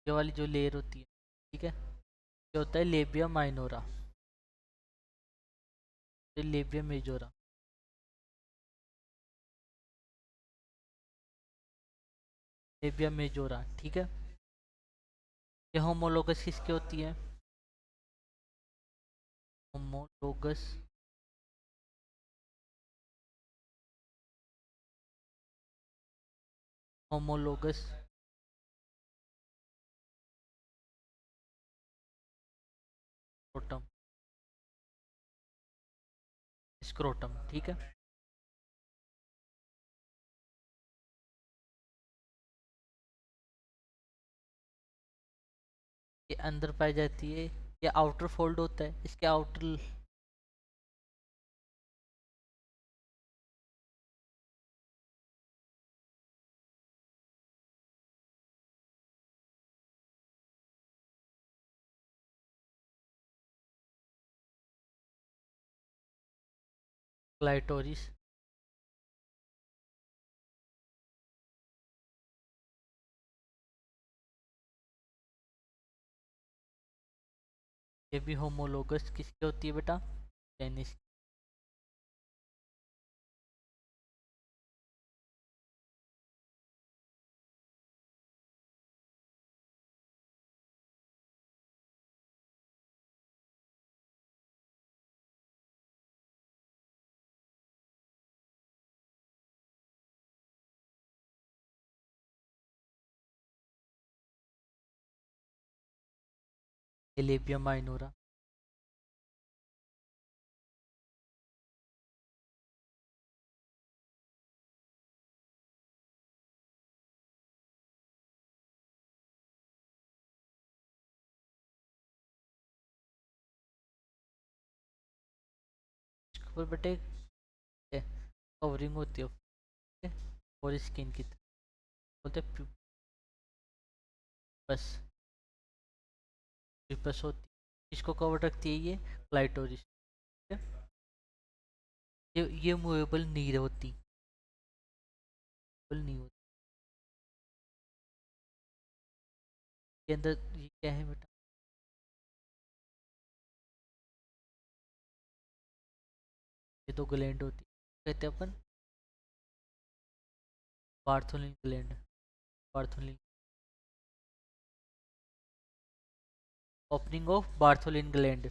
ये वाली जो लेयर होती है, ठीक है, ये होता है लेबिया माइनोरा, ये लेबिया मेजोरा। लेबिया मेजोरा, ठीक है। ये होमोलोगस किसकी होती है? होमोलोगस होमोलोगस स्क्रोटम, स्क्रोटम, ठीक है। ये अंदर पाई जाती है, ये आउटर फोल्ड होता है, इसके आउटर क्लाइटोरिस। ये भी होमोलोगस किसकी होती है बेटा? पेनिस। ये लेबिया माइनोरा। इसके ऊपर बेटे कवरिंग होती है। है, और स्किन की तरफ बोलते हैं प्यूपस। प्यूपस होती है, इसको कवर रखती है ये क्लाइटोरिस। ये मूवेबल नहीं होती, नहीं होती। के अंदर ये क्या है बेटा, ये तो ग्लैंड होती है, कहते हैं अपन Bartholin gland. Bartholin, opening of Bartholin gland.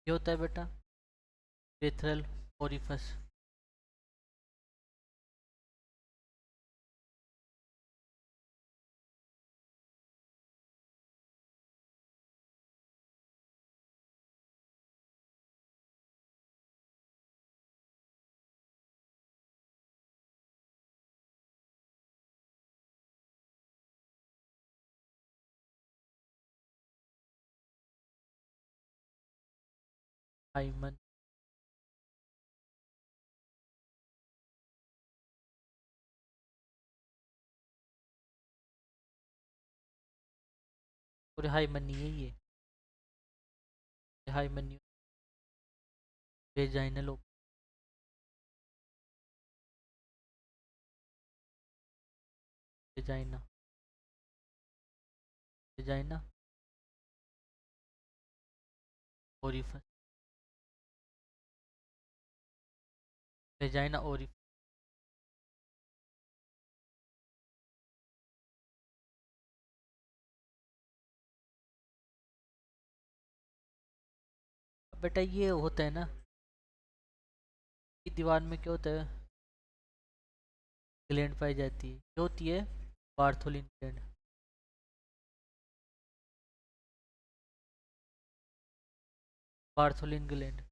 ये होता है बेटा पेथरल ओरिफस। हाइमन, और हाइमन नहीं है ये हाइमन नहीं, वेजाइनल, वेजाइना, वेजाइना ओरिफस, वेजाइना ओरिफस। बेटा ये होता है ना कि दीवार में क्या होता है, ग्लैंड पाई जाती है, क्या होती है, बार्थोलिन ग्लैंड। बार्थोलिन ग्लैंड,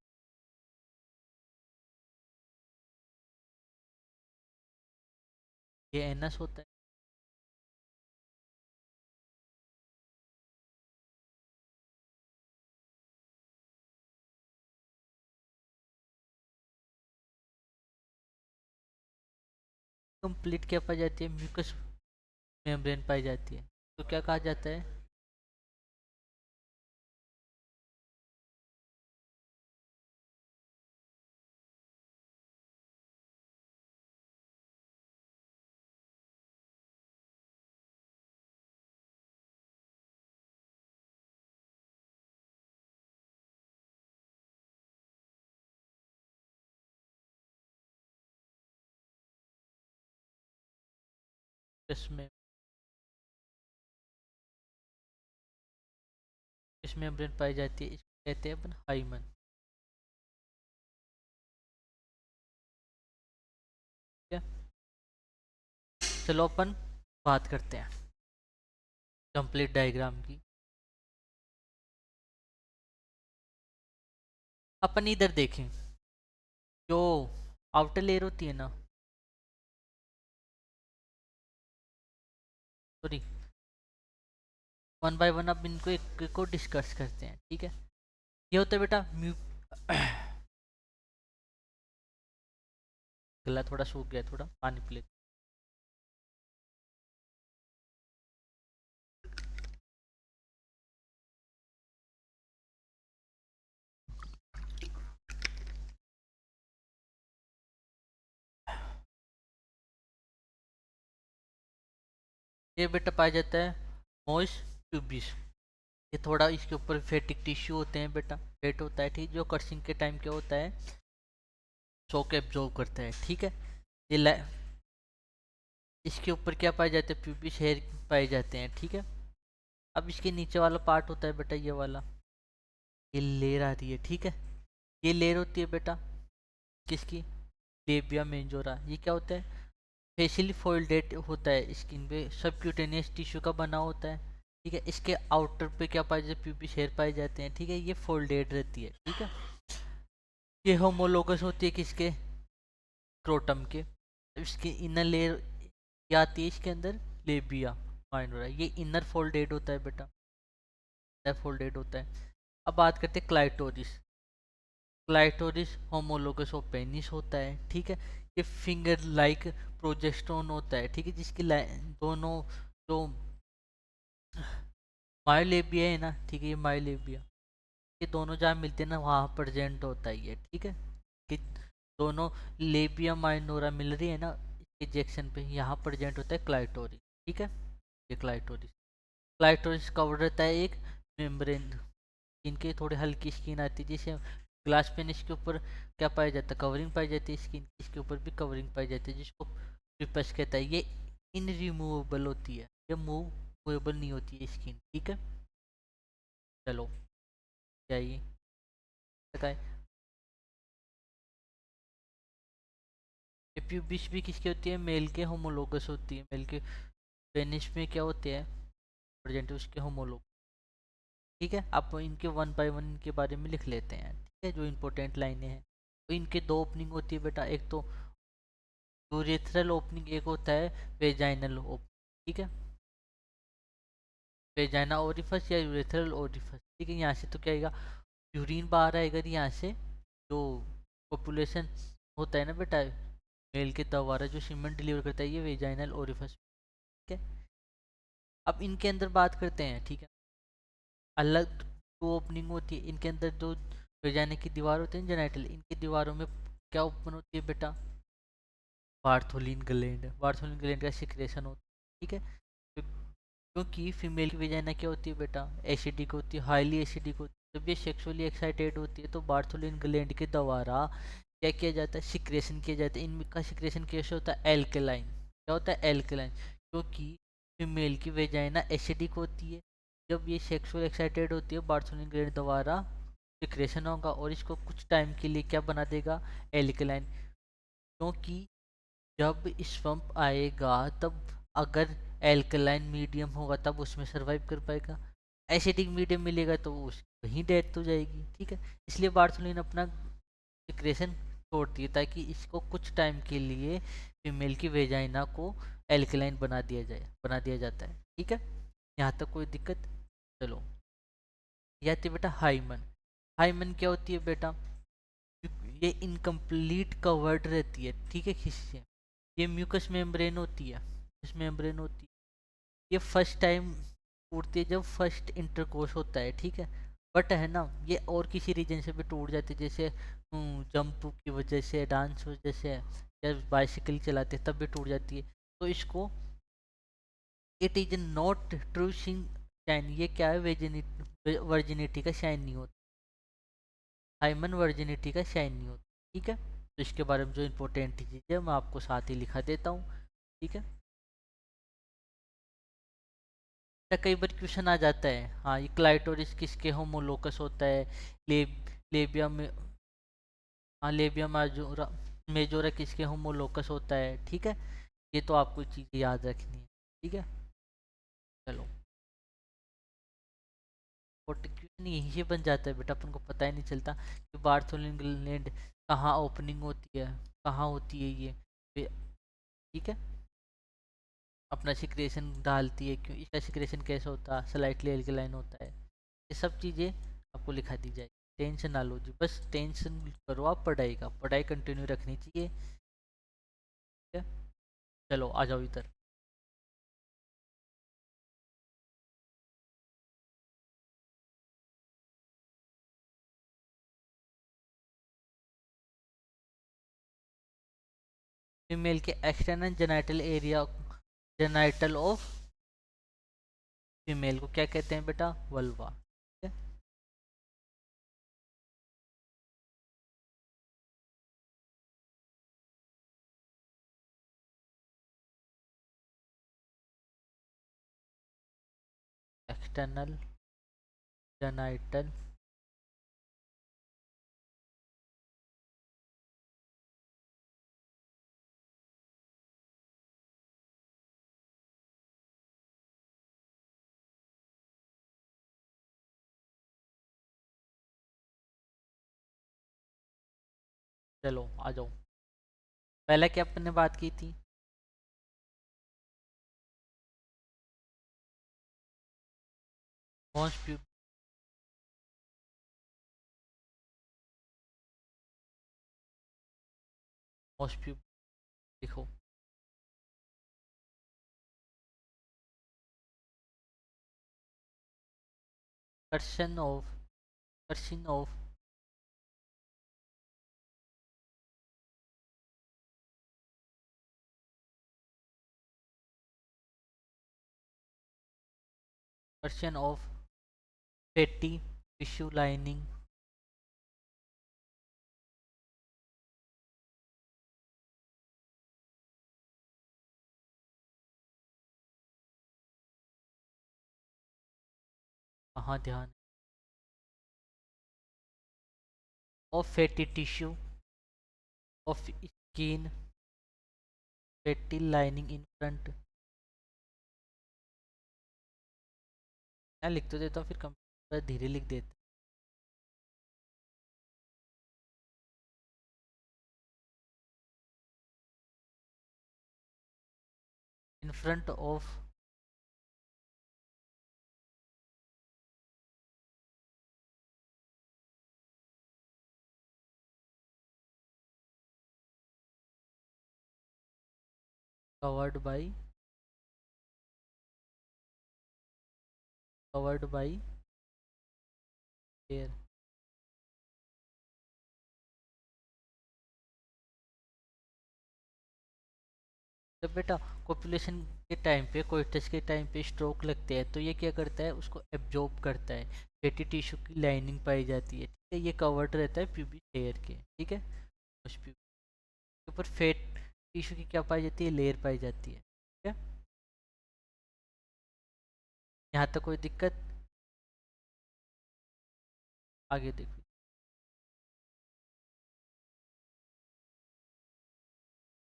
ये एनस होता है। कंप्लीट क्या पाई जाती है, म्यूकस मेम्ब्रेन पाई जाती है, तो क्या कहा जाता है, इसमें इस मेम्ब्रेन पाई जाती है, इसको कहते हैं अपन हाइमन। ठीक है, चलो अपन बात करते हैं कंप्लीट डायग्राम की। अपन इधर देखें, जो आउटर लेयर होती है ना, सॉरी, वन बाय वन अब इनको एक को डिस्कस करते हैं, ठीक है। ये होता है बेटा गला थोड़ा सूख गया, थोड़ा पानी पी ले। ये बेटा पाया जाता है मोइस प्यूबिस। ये थोड़ा इसके ऊपर फेटिक टिश्यू होते हैं बेटा, फेट होता है ठीक, जो कर्सिंग के टाइम क्या होता है शॉक एब्जॉर्ब करता है ठीक है। ये इसके ऊपर क्या पाए जाते हैं, प्यूबिस हेयर पाए जाते हैं ठीक है। अब इसके नीचे वाला पार्ट होता है बेटा ये वाला, ये लेयर आती है ठीक है। ये लेयर होती है बेटा किसकी, लेबिया मेंजोरा। ये क्या होता है, फेशियली फोल्डेड होता है, स्किन पे सबक्यूटेनियस टिश्यू का बना होता है ठीक है। इसके आउटर पे क्या पाए जाते, प्यूबिस हेयर पाए जाते हैं ठीक है। ये फोल्डेड रहती है ठीक है। ये होमोलोगस होती है किसके, क्रोटम के। इसकी इनर लेयर क्या आती है इसके अंदर, लेबिया माइनोरा। ये इनर फोल्डेड होता है बेटा, इनर फोल्डेड होता है। अब बात करते हैं clitoris. Clitoris homologous of penis होता है ठीक है। ये फिंगर लाइक प्रोजेस्टोन होता है ठीक है, जिसकी दोनों जो मायोलेबिया है ना ठीक है, ये मायोलेबिया, ये दोनों जहाँ मिलते हैं ना वहाँ प्रेजेंट होता है ये ठीक है। कि दोनों लेबिया माइनोरा मिल रही है ना इसके जंक्शन पे, यहाँ प्रेजेंट होता है क्लाइटोरिस ठीक है। ये क्लाइटोरिस, क्लाइटोरिस कवर रहता है एक मेम्ब्रेन, इनके थोड़ी हल्की स्किन आती है जैसे ग्लास पेन। इसके ऊपर क्या पाया जाता है, कवरिंग पाई जाती है स्किन, इसके ऊपर भी कवरिंग पाई जाती है जिसको प्रिपस कहता है। ये इनरिमूवेबल होती है, ये मूवेबल नहीं होती है स्किन ठीक है। चलो जाइए बताए। प्यूबिस भी किसकी होती है, मेल के होमोलोगस होती है। मेल के पेनिस में क्या होते हैं प्रेजेंट, उसके होमोलोग ठीक है। आप इनके वन बाय वन इनके बारे में लिख लेते हैं ठीक है, जो इंपॉर्टेंट लाइनें हैं। तो इनके दो ओपनिंग होती है बेटा, एक तो यूरेथ्रल ओपनिंग, एक होता है वेजाइनल ओपनिंग ठीक है। वेजाइना ओरिफस या यूरेथ्रल ओरिफस ठीक है। यहाँ से तो क्या आएगा, यूरिन बाहर आएगा यहाँ से, जो पॉपुलेशन होता है ना बेटा मेल के द्वारा जो सीमेंट डिलीवर करता है, ये वेजाइनल ओरिफस ठीक है। अब इनके अंदर बात करते हैं ठीक है। अलग दो ओपनिंग होती है इनके अंदर, दो वेजाइना की दीवार होती है जेनाइटल, इनकी दीवारों में क्या ओपन होती है बेटा, बार्थोलिन ग्लैंड। बार्थोलिन ग्लैंड का सिक्रेशन होता है ठीक है। क्योंकि फीमेल की वेजाइना क्या होती है बेटा, एसिडिक होती है, हाईली एसिडिक होती है। जब ये सेक्सुअली एक्साइटेड होती है तो बार्थोलिन ग्लैंड के द्वारा क्या किया जाता है, सिक्रेशन किया जाता है। इनका सिक्रेशन कैसे होता है, एल्कलाइन। क्या होता है, एल्कलाइन। क्योंकि फीमेल की वेजाइना एसिडिक होती है, जब ये सेक्सुअल एक्साइटेड होती है बार्थोलिन ग्लैंड द्वारा सिक्रेशन होगा और इसको कुछ टाइम के लिए क्या बना देगा, एल्कलाइन। क्योंकि जब स्पम्प आएगा तब अगर एल्कलाइन मीडियम होगा तब उसमें सरवाइव कर पाएगा, एसिडिक मीडियम मिलेगा तो उस वहीं डेथ हो जाएगी ठीक है। इसलिए बार्थोलिन अपना सिक्रेशन छोड़ती है ताकि इसको कुछ टाइम के लिए फीमेल की वेजाइना को एल्कलाइन बना दिया जाता है ठीक है। यहाँ तक कोई दिक्कत। चलो ये आती है बेटा हाइमन। हाइमन क्या होती है बेटा, ये इनकम्प्लीट कवर्ड रहती है ठीक है खिस्से। ये म्यूकस मेम्ब्रेन होती है, म्यूकस मेम्ब्रेन होती है। ये फर्स्ट टाइम टूटती है जब फर्स्ट इंटरकोर्स होता है ठीक है। बट है ना ये और किसी रीजन से भी टूट जाती है, जैसे जंप की वजह से, डांस वजह से, या बाइसिकल चलाते तब भी टूट जाती है। तो इसको it is not true shine, ये क्या है, वर्जिनिटी का शाइन नहीं होता, हाइमन वर्जिनिटी का शाइन नहीं होता ठीक है। तो इसके बारे में जो इंपॉर्टेंट चीज़ है मैं आपको साथ ही लिखा देता हूँ ठीक है। या कई बार क्वेश्चन आ जाता है, हाँ ये क्लाइटोरिस किसके होमोलोकस होता है, लेबिया में, हाँ लेबिया मेजोरा, मेजोरा किसके होमोलोकस होता है ठीक है। ये तो आपको चीज़ें याद रखनी है ठीक है। चलो और क्वेश्चन यहीं से बन जाता है बेटा, अपन को पता ही नहीं चलता कि बार्थोलिन ग्लैंड कहाँ ओपनिंग होती है, कहाँ होती है ये ठीक है। अपना सिक्रेशन डालती है, क्यों इसका सिक्रेशन कैसे होता है, स्लाइटली एल्कलाइन होता है। ये सब चीज़ें आपको लिखा दी जाएगी, टेंशन ना लो जी, बस टेंशन करो आप पढ़ाई का, पढ़ाई कंटिन्यू रखनी चाहिए ठीक है। चलो आ जाओ इधर। फीमेल के external genital area, genital of female को क्या कहते हैं बेटा? वल्वा। ठीक है। एक्सटर्नल जेनाइटल चलो आ जाओ। पहले क्या अपन ने बात की थी? मॉस प्यूब मॉस प्यूब लिखो। Cushion of cushion of cushion of fatty tissue lining कहाँ ध्यान? Of fatty tissue of skin fatty lining in front. मैं लिख तो देता हूँ, फिर कंप्यूटर धीरे लिख देता। In front of covered by air. तो बेटा पॉपुलेशन के टाइम पे कोइटस के टाइम पे स्ट्रोक लगते हैं तो ये क्या करता है? उसको एब्जॉर्ब करता है। फैटी टिश्यू की लाइनिंग पाई जाती है, ठीक है। ये कवर्ड रहता है प्यूबिक हेयर के, ठीक है। उस प्यूबिक के ऊपर फैट टिश्यू की क्या पाई जाती है? लेयर पाई जाती है, ठीक है। यहाँ तक कोई दिक्कत? आगे देखो।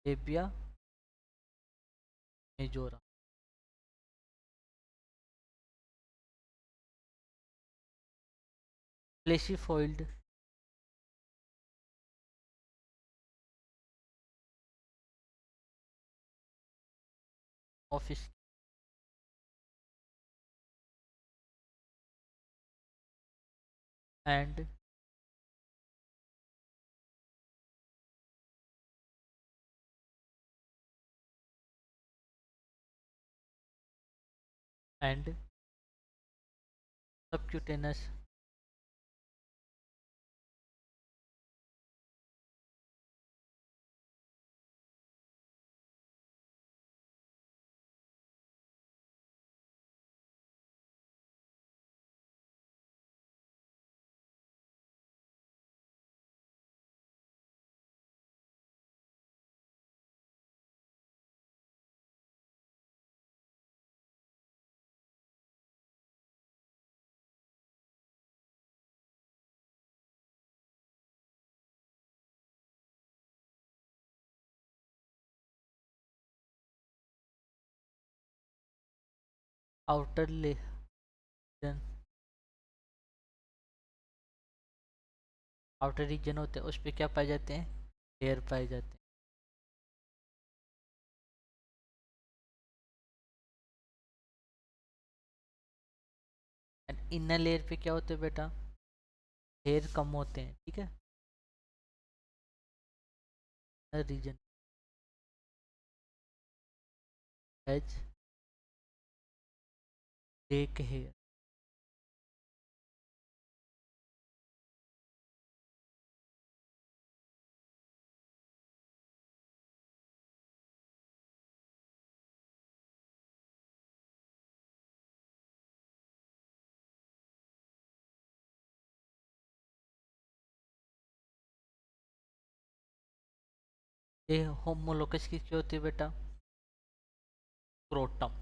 Labia majora fleshy fold office and and subcutaneous outer region outer region होते हैं, उस पे क्या पाए जाते हैं? हेयर पाए जाते हैं। एंड इनर लेयर पे क्या होते हैं बेटा? हेयर कम होते हैं, ठीक है। रीजन एज ब्रेक हेयर ये होमोलोगस किसकी होती है बेटा? क्रोटम।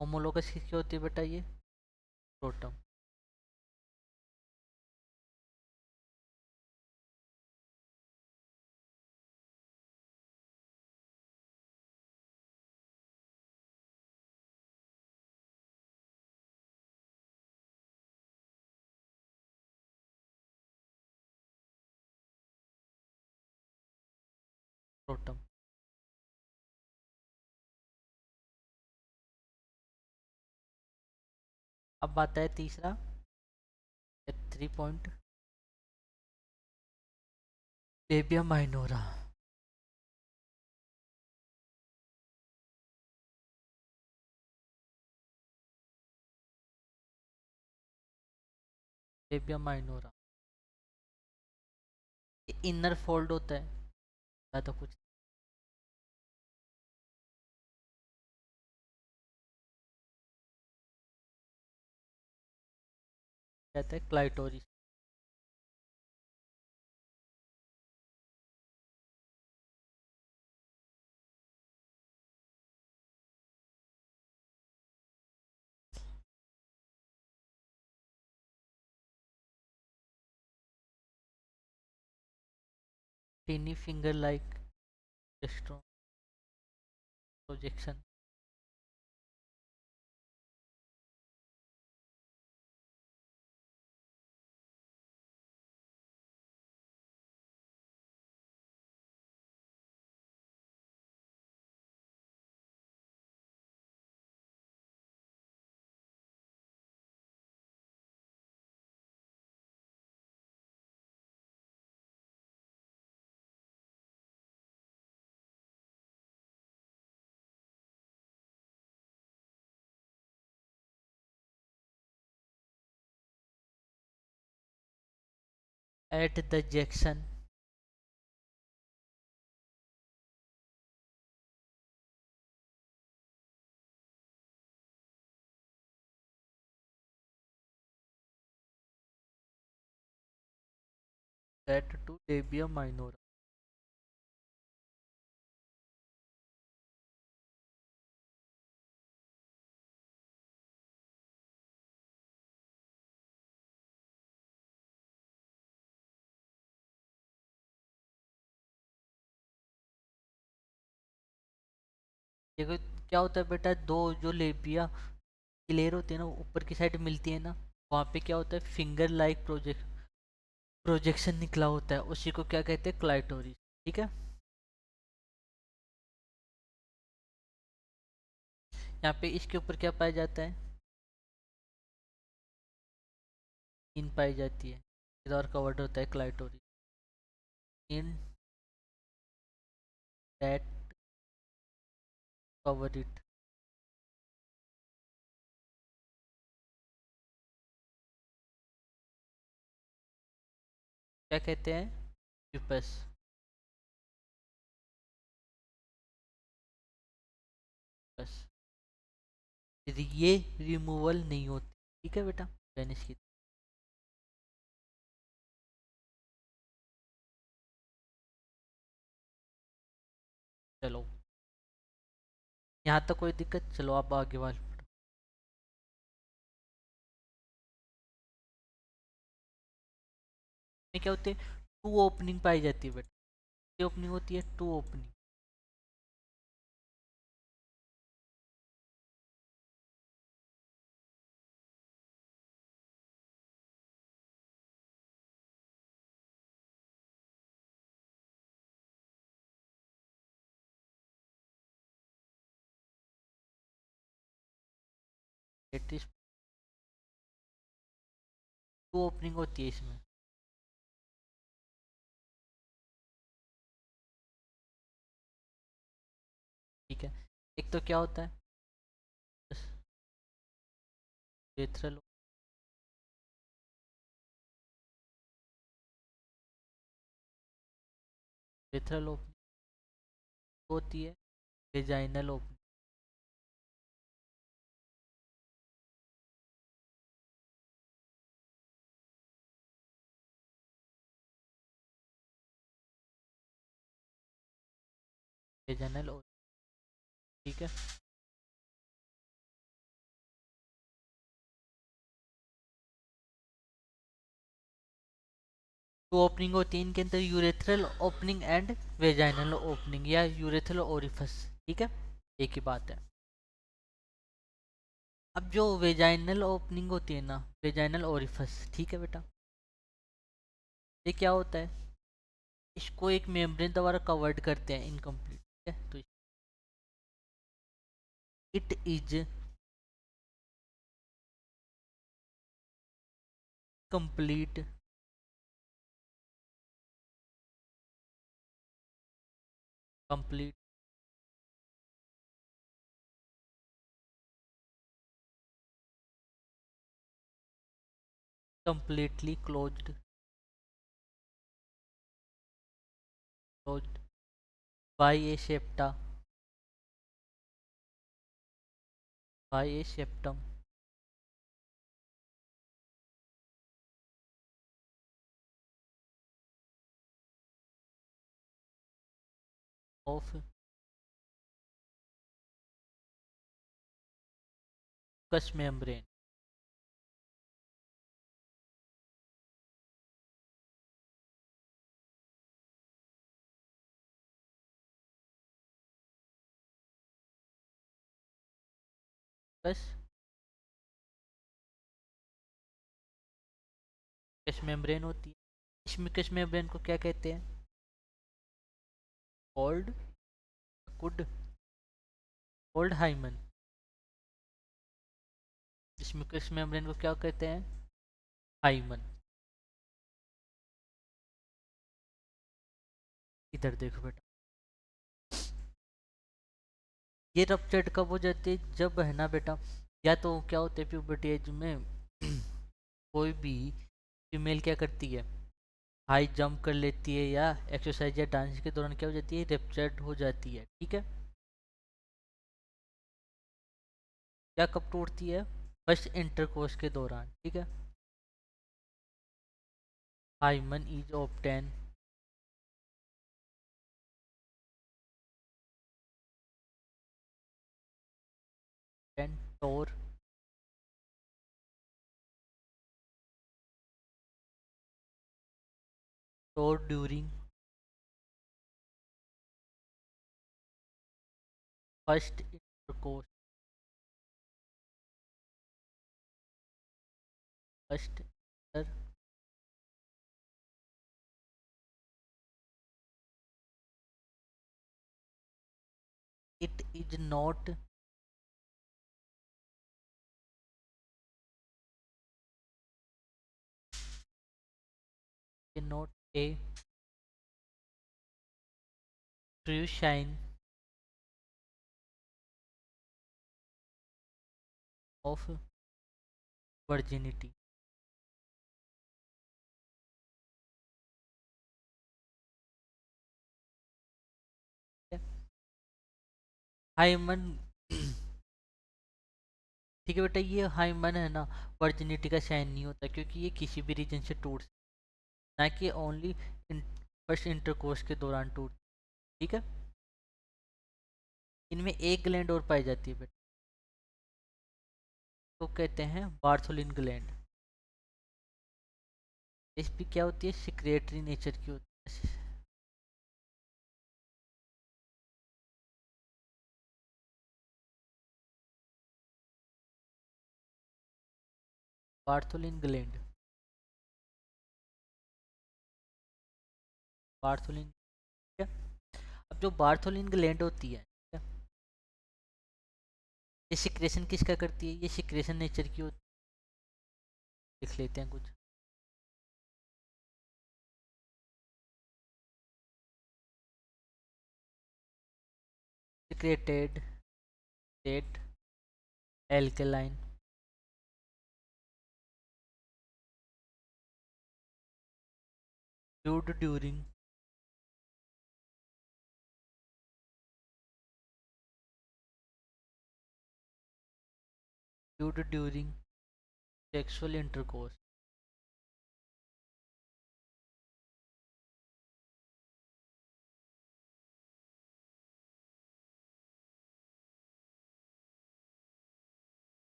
होमोलोगस किसकी होती है बेटा? ये क्रोटम। क्रोटम। अब आता है तीसरा, 3 point, labia minora. Labia minora inner fold होता है, ज़्यादा कुछ कहता है clitoris. Tiny finger like projection. At the junction, that two labia minora. देखो क्या होता है बेटा, दो जो लेबिया की लेयर होती है ना, ऊपर की साइड मिलती है ना, वहाँ पे क्या होता है, फिंगर लाइक प्रोजेक्शन निकला होता है, उसी को क्या कहते हैं, क्लाइटोरिस। ठीक है। यहाँ पे इसके ऊपर क्या पाया जाता है, इन पाई जाती है और कवर्ड होता है clitoris. In that cover it. क्या कहते हैं, प्यूपस। बस ये रिमूवल नहीं होती। ठीक है बेटा, वेनिस की। चलो यहाँ तक कोई दिक्कत? चलो आप आगे वाले पढ़ो। में क्या होते हैं, टू ओपनिंग पाई जाती है बेटा। ये ओपनिंग होती है, two opening. It is two opening होती है इसमें। ठीक है। एक तो क्या होता है, लेथरल। लेथरल ओपनिंग होती है, वेजाइनल ओपनिंग। वेजाइनल, ठीक है। तो ओपनिंग होती है इनके अंदर, urethral opening and vaginal opening या यूरेथ्रल ओरिफस, ठीक है, एक ही बात है। अब जो वेजाइनल ओपनिंग होती है ना, वेजाइनल ओरिफस, ठीक है बेटा, ये क्या होता है, इसको एक मेम्ब्रेन द्वारा कवर्ड करते हैं इनकम्प्लीट, ठीक है। तो it is complete complete completely closed by a septum of mucous membrane, mucous membrane होती है। इस म्यूकस मेम्ब्रेन को क्या कहते हैं, कोल्ड कुड कोल्ड हाइमन। इस म्यूकस मेम्ब्रेन को क्या कहते हैं, हाइमन। इधर देखो बेटा, ये रप्चर्ड कब हो जाती है, जब है ना बेटा, या तो क्या होता है प्यूबर्टी एज में कोई भी फीमेल क्या करती है, हाई जंप कर लेती है, या एक्सरसाइज या डांस के दौरान क्या हो जाती है, रप्चर्ड हो जाती है, ठीक है। क्या कब टूटती है, फर्स्ट इंटरकोर्स के दौरान, ठीक है। Hymen is often tore tore during first intercourse, first inter it is not not a true sign of virginity. Hymen ठीक है बेटा, ये हाइमन है ना, वर्जिनिटी का शाइन नहीं होता, क्योंकि ये किसी भी रीजन से टूट, ना कि ओनली फर्स्ट इंटरकोर्स के दौरान टूट, ठीक है। इनमें एक ग्लैंड और पाई जाती है बेटा, तो कहते हैं बार्थोलिन ग्लैंड। इस भी क्या होती है, सिक्रेटरी नेचर की होती है, बार्थोलिन ग्लैंड, बार्थोलिन, ठीक है। अब जो बार्थोलिन ग्लैंड होती है, ठीक है, ये सिक्रेशन किसका करती है, ये सिक्रेशन नेचर की होती है, लिख लेते हैं कुछ, secreted state alkaline fluid during sexual intercourse,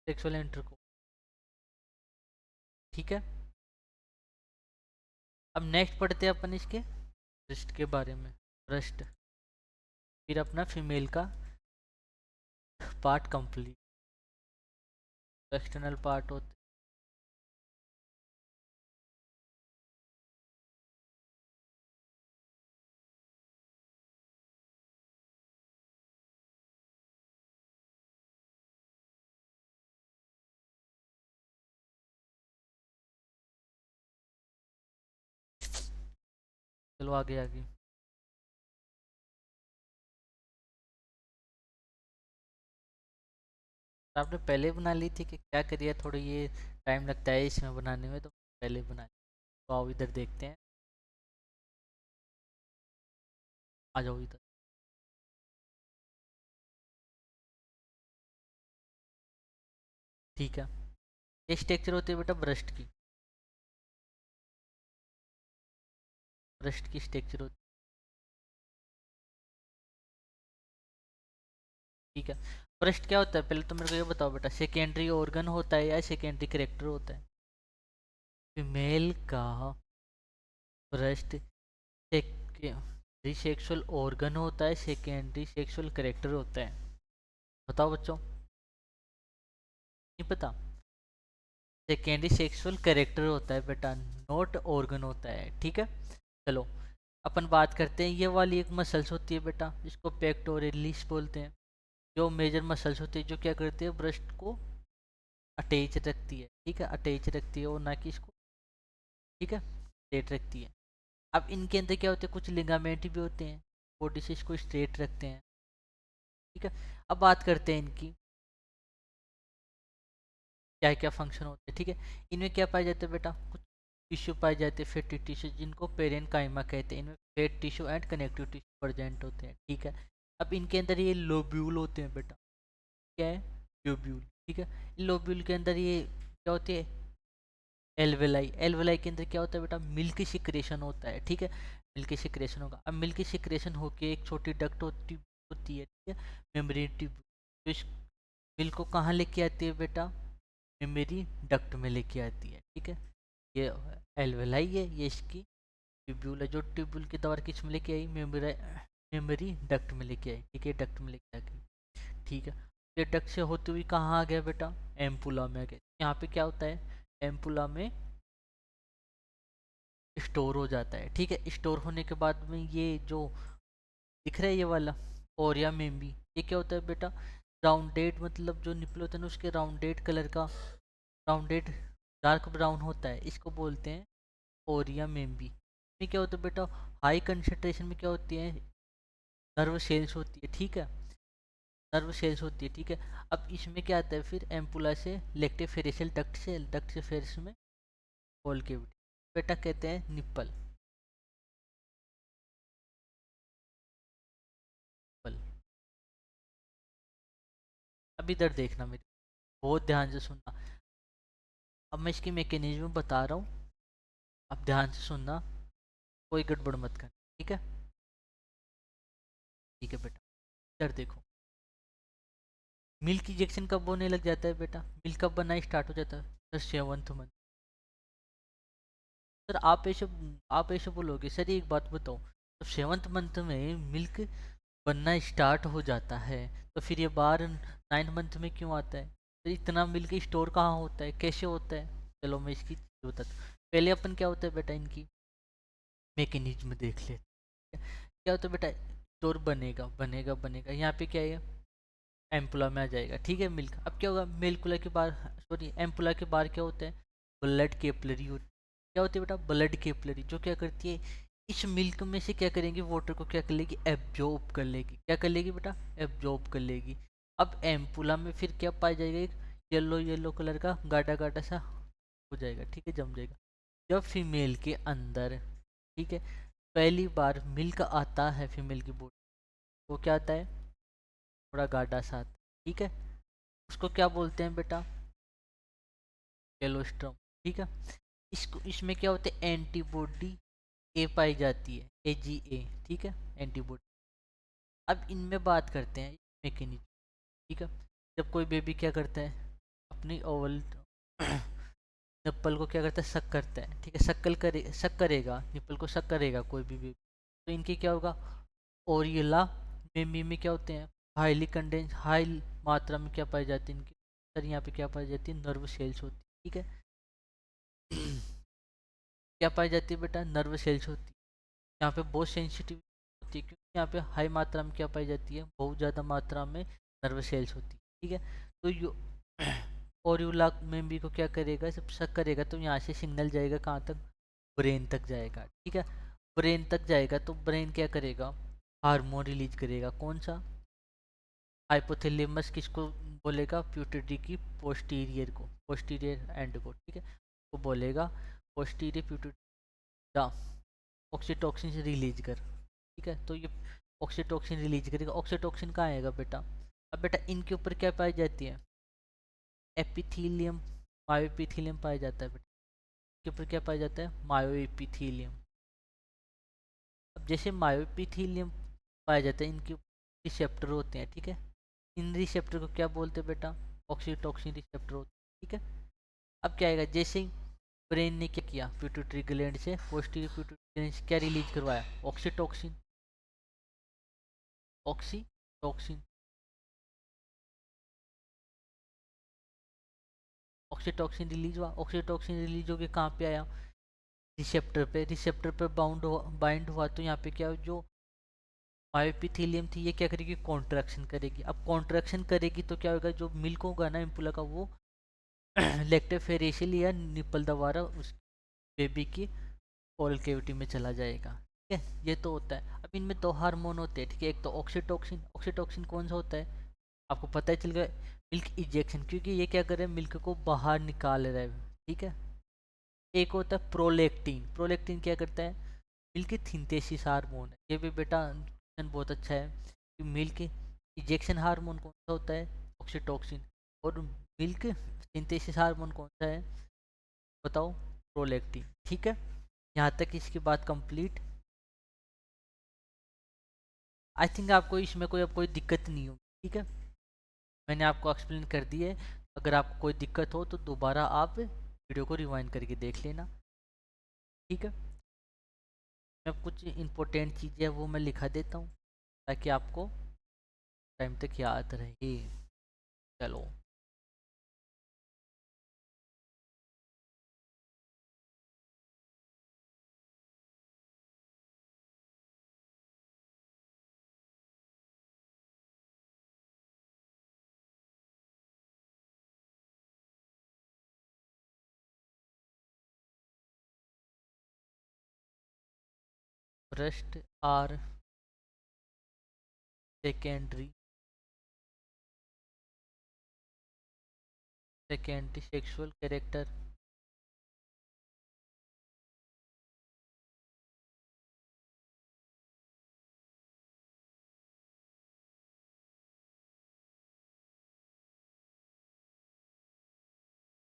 sexual intercourse. ठीक है, अब नेक्स्ट पढ़ते हैं अपन इसके ब्रेस्ट के बारे में। ब्रेस्ट, फिर अपना फीमेल का पार्ट कंप्लीट, एक्सटर्नल पार्ट होते। चलो आगे आगे। तो आपने पहले बना ली थी कि क्या करिए, थोड़ा ये टाइम लगता है इसमें बनाने में, तो पहले बना ली। तो आओ इधर देखते हैं, आ जाओ इधर। ठीक है, ये स्ट्रक्चर होती है बेटा ब्रेस्ट की, ब्रेस्ट की स्ट्रक्चर होती है। ठीक है, ब्रेस्ट क्या होता है पहले तो मेरे को ये बताओ बेटा, सेकेंडरी ऑर्गन होता है या सेकेंडरी करेक्टर होता है? फीमेल का ब्रेस्ट सेकेंडरी सेक्सुअल ऑर्गन होता है, सेकेंडरी सेक्सुअल करेक्टर होता है? बताओ बच्चों, नहीं पता? सेकेंडरी सेक्सुअल कैरेक्टर होता है बेटा, नॉट ऑर्गन होता है। ठीक है, चलो अपन बात करते हैं, ये वाली एक मसल्स होती है बेटा, इसको पेक्टोरियलिस बोलते हैं। जो मेजर मसल्स होती है जो क्या करती है, ब्रेस्ट को अटैच रखती है। ठीक है, अटैच रखती है और ना कि इसको, ठीक है, स्ट्रेट रखती है। अब इनके अंदर क्या होते हैं, कुछ लिगामेंट भी होते हैं, बॉडी से इसको स्ट्रेट रखते हैं। ठीक है, अब बात करते हैं इनकी क्या क्या फंक्शन होते हैं। ठीक है, इनमें क्या पाए जाते हैं बेटा, कुछ टिश्यू पाए जाते हैं, फैटी टिश्यू, जिनको पेरेंट काइमा कहते हैं। इनमें fat tissue and connective tissue present होते हैं। ठीक है, अब इनके अंदर ये लोब्यूल होते हैं बेटा, क्या है, लोब्यूल। ठीक है, लोब्यूल के अंदर ये क्या होती है, एल्वेलाई। एल्वेलाई के अंदर क्या होता है बेटा, मिल्क सिक्रेशन होता है। ठीक है, मिल्क सिक्रेशन होगा। अब मिल्क सिक्रेशन होके एक छोटी डक्ट होती है, ठीक है, मेम्ब्रेन ट्यूब, तो इस मिल्क को कहाँ लेके आती है बेटा, मेमोरी डक्ट में लेके आती है। ठीक है, ये एल्वेलाई है, ये इसकी ट्यूब्यूल है, जो ट्यूब्यूल के द्वारा किस में लेके आई, मेमोरी, मेमोरी डक्ट में लेके आई। ठीक है, डक्ट में लेके आ गई। ठीक है, ये डक्ट से होती हुई कहाँ आ गया बेटा, एम्पुला में आ गया। यहाँ पे क्या होता है, एम्पुला में स्टोर हो जाता है। ठीक है, स्टोर होने के बाद में ये जो दिख रहा है ये वाला ओरिया मेम्बी, ये क्या होता है बेटा, राउंडेड, मतलब जो निपल होता है ना उसके राउंडेड कलर का, राउंडेड डार्क ब्राउन होता है, इसको बोलते हैं ओरिया मेम्बी। इसमें क्या होता है बेटा, हाई कंसंट्रेशन में क्या होती है, नर्व सेल्स होती है। ठीक है, नर्व सेल्स होती है। ठीक है, अब इसमें क्या आता है फिर, एम्पुला से लेक्टिफेरेशियल डक्ट से, डक्ट से फिर इसमें होल केविटी, बेटा कहते हैं निप्पल। निप्पल। अब इधर देखना मेरे, बहुत ध्यान से सुनना। अब मैं इसकी मैकेनिज्म बता रहा हूँ, अब ध्यान से सुनना, कोई गड़बड़ मत करना। ठीक है, ठीक है बेटा, इधर देखो, मिल्क इंजेक्शन कब होने लग जाता है बेटा, मिल्क कब बनना स्टार्ट हो जाता है, सर 7th मंथ। सर आप ऐसे बोलोगे, सर एक बात बताओ, तो 7th मंथ में मिल्क बनना स्टार्ट हो जाता है, तो फिर ये बार 9th मंथ में क्यों आता है, तो इतना मिल्क स्टोर कहाँ होता है, कैसे होता है? चलो मैं इसकी चीज़ बताता हूँ। पहले अपन क्या होता है बेटा, इनकी मैकेनिज्म देख ले। क्या होता है बेटा, स्टोर बनेगा बनेगा बनेगा, यहाँ पे क्या है, एम्पुला में आ जाएगा। ठीक है, मिल्क, अब क्या होगा, मेलकुला के बाहर, सॉरी एम्पुला के बाहर क्या होता है, ब्लड कैपिलरी होती है। क्या होती है बेटा, ब्लड कैपिलरी, जो क्या करती है, इस मिल्क में से क्या करेंगे, वाटर को क्या कर लेगी, एब्जॉर्ब कर लेगी। क्या कर लेगी बेटा, एब्जॉर्ब कर लेगी। अब एम्पुला में फिर क्या पाया जाएगा, एक येलो येलो कलर का गाढ़ा गाढ़ा सा हो जाएगा। ठीक है, जम जाएगा। जब फीमेल के अंदर, ठीक है, पहली बार मिल्क आता है फीमेल की बॉडी, वो क्या आता है, थोड़ा गाढ़ा सा आता है। ठीक है, उसको क्या बोलते हैं बेटा, केलोस्ट्रम। ठीक है, इसको, इसमें क्या होते हैं, एंटीबॉडी ए पाई जाती है, AGA। ठीक है, एंटीबॉडी। अब इनमें बात करते हैं मैकेनिज्म। ठीक है, जब कोई बेबी क्या करता है, अपनी ओवल निप्पल को क्या करता है, सक करता है, ठीक है, सक करेगा, निप्पल को सक करेगा कोई भी। तो इनके क्या होगा, ओरियला मेमी में क्या होते हैं, हाईली कंडेंस, हाई मात्रा में क्या पाई जाती है इनकी, सर यहाँ पे क्या पाई जाती है, नर्व सेल्स होती है, ठीक है। क्या पाई जाती है बेटा, नर्व सेल्स होती है। यहाँ पे बहुत सेंसिटिव होती है, क्योंकि यहाँ पे हाई मात्रा में क्या पाई जाती है, बहुत ज़्यादा मात्रा में नर्व सेल्स होती है, ठीक है। तो यो ओरियोला मेम्बी को क्या करेगा, जब शक करेगा तो यहाँ से सिग्नल जाएगा कहाँ तक, ब्रेन तक जाएगा, ठीक है। ब्रेन तक जाएगा तो ब्रेन क्या करेगा, हार्मोन रिलीज करेगा, कौन सा, हाइपोथैलेमस किसको बोलेगा, प्यूटरी की पोस्टीरियर को, पोस्टीरियर एंड को, ठीक है, वो बोलेगा पोस्टीरियर प्यूटरी ऑक्सीटोक्सिन रिलीज कर, ठीक है। तो ये ऑक्सीटोक्सिन रिलीज करेगा, ऑक्सीटोक्सिन कहाँ आएगा बेटा, अब बेटा इनके ऊपर क्या पाई जाती है, एपिथीलियम, मायोएपिथीलियम पाया जाता है बेटा, इसके ऊपर क्या पाया जाता है, मायोएपिथीलियम। अब जैसे मायोएपिथीलियम पाया जाता है, इनके रिसेप्टर होते हैं, ठीक है, इन रिसेप्टर को क्या बोलते हैं बेटा, ऑक्सीटोक्सिन रिसेप्टर होते हैं, ठीक है। अब क्या आएगा, जैसे ही ब्रेन ने क्या किया, पिट्यूटरी ग्लैंड से पोस्टीरियर पिट्यूटरी ग्लैंड से क्या रिलीज करवाया, ऑक्सीटोक्सिन, ऑक्सीटोक्सिन, ऑक्सीटोक्सिन रिलीज हुआ, ऑक्सीटोक्सिन रिलीज होकर कहाँ पे आया, रिसेप्टर पे, रिसेप्टर पे बाइंड हुआ, तो यहाँ पे क्या, जो मायोएपिथेलियम थी ये क्या करेगी, कॉन्ट्रैक्शन करेगी। अब कॉन्ट्रैक्शन करेगी तो क्या होगा, जो मिल्क होगा ना इम्पुला का, वो लैक्टोफेरेशियल या निपल द्वारा उस बेबी की ओरल कैविटी में चला जाएगा, ठीक है। ये तो होता है। अब इनमें दो हार्मोन होते हैं, ठीक है, एक तो ऑक्सीटोक्सिन, ऑक्सीटोक्सिन कौन सा होता है, आपको पता ही चल गया, मिल्क इजेक्शन, क्योंकि ये क्या कर रहा है, मिल्क को बाहर निकाल रहा है, ठीक है। एक होता है प्रोलेक्टिन, प्रोलेक्टिन क्या करता है, मिल्क सिंथेसिस हार्मोन है, ये भी बेटा क्वेश्चन बहुत अच्छा है कि मिल्क इजेक्शन हार्मोन कौन सा होता है, ऑक्सीटोक्सिन, और मिल्क सिंथेसिस हार्मोन कौन सा है, बताओ, प्रोलेक्टिन, ठीक है। यहाँ तक इसकी बात कंप्लीट। आई थिंक आपको इसमें कोई अब कोई दिक्कत नहीं होगी, ठीक है, मैंने आपको एक्सप्लेन कर दी है। अगर आपको कोई दिक्कत हो तो दोबारा आप वीडियो को रिवाइंड करके देख लेना, ठीक है। मैं कुछ इंपॉर्टेंट चीज़ें हैं वो मैं लिखा देता हूँ ताकि आपको टाइम तक याद रहे। चलो, breast are secondary, secondary sexual character,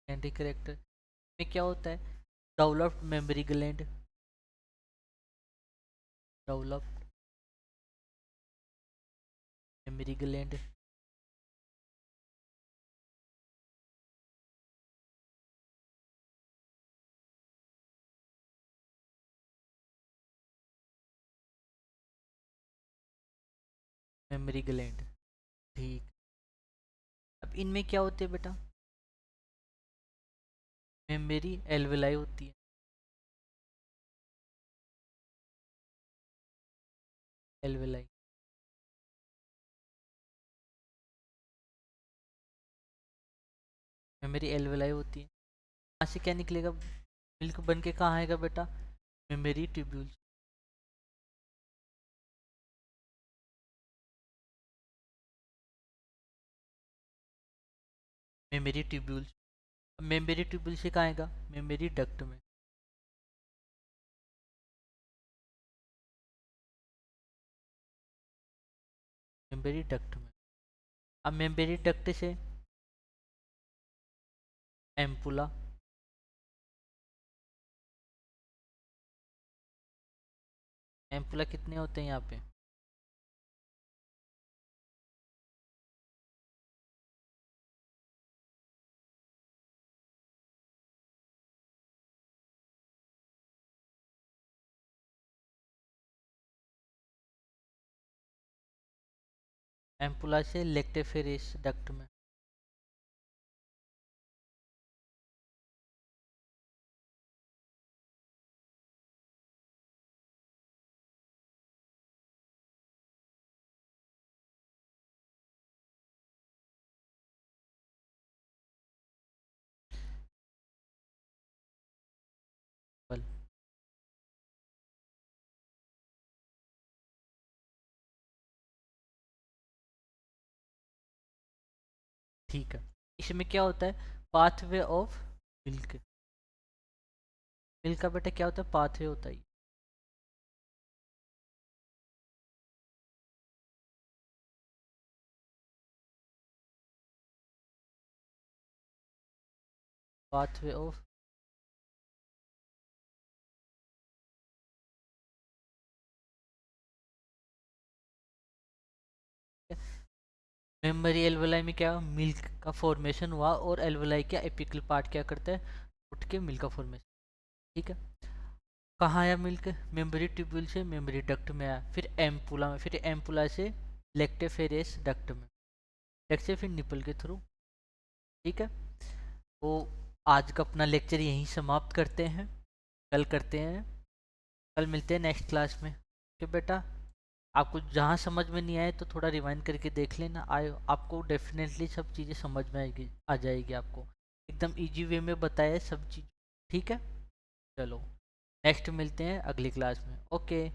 secondary character में क्या होता है, developed mammary gland, developed mammary gland, mammary gland, ठीक। अब इनमें क्या होते हैं बेटा, मेमोरी एल्वेलाई होती है, एल्वेलाई, मेमोरी एल्वेलाई होती है। यहाँ से क्या निकलेगा, मिल्क बन के कहाँ आएगा बेटा, memory tubule, memory tubule, memory tubule से कहाँ आएगा, मेमोरी डक्ट में, मेमोरी डक्ट में। अब मेमोरी डक्ट से एम्पुला, एम्पुला कितने होते हैं यहाँ पे, एम्पुला से लेक्टिफेरेस डक्ट में। बल ठीक है। इसमें क्या होता है, पाथवे ऑफ मिल्क। मिल्क का बेटा क्या होता है, पाथवे होता है। पाथवे ऑफ मेमोरी एल्वोलाई में क्या मिल्क का फॉर्मेशन हुआ, और एल्वोलाई का एपिकल पार्ट क्या करता है, उठ के मिल्क का फॉर्मेशन। ठीक है। कहाँ आया मिल्क, मेमोरी ट्यूब्यूल से मेमोरी डक्ट में आया, फिर एम्पुला में, फिर एम्पुला से लेक्टेफेरेस डक्ट में, डक्ट से फिर निपल के थ्रू। ठीक है। तो आज का अपना लेक्चर यहीं समाप्त करते हैं, कल करते हैं, कल मिलते हैं नेक्स्ट क्लास में। ओके बेटा, आपको जहाँ समझ में नहीं आए तो थोड़ा रिवाइंड करके देख लेना, आए आपको डेफिनेटली सब चीज़ें समझ में आएगी, आ जाएगी आपको, एकदम इजी वे में बताया सब चीज़। ठीक है, चलो नेक्स्ट मिलते हैं अगली क्लास में। ओके।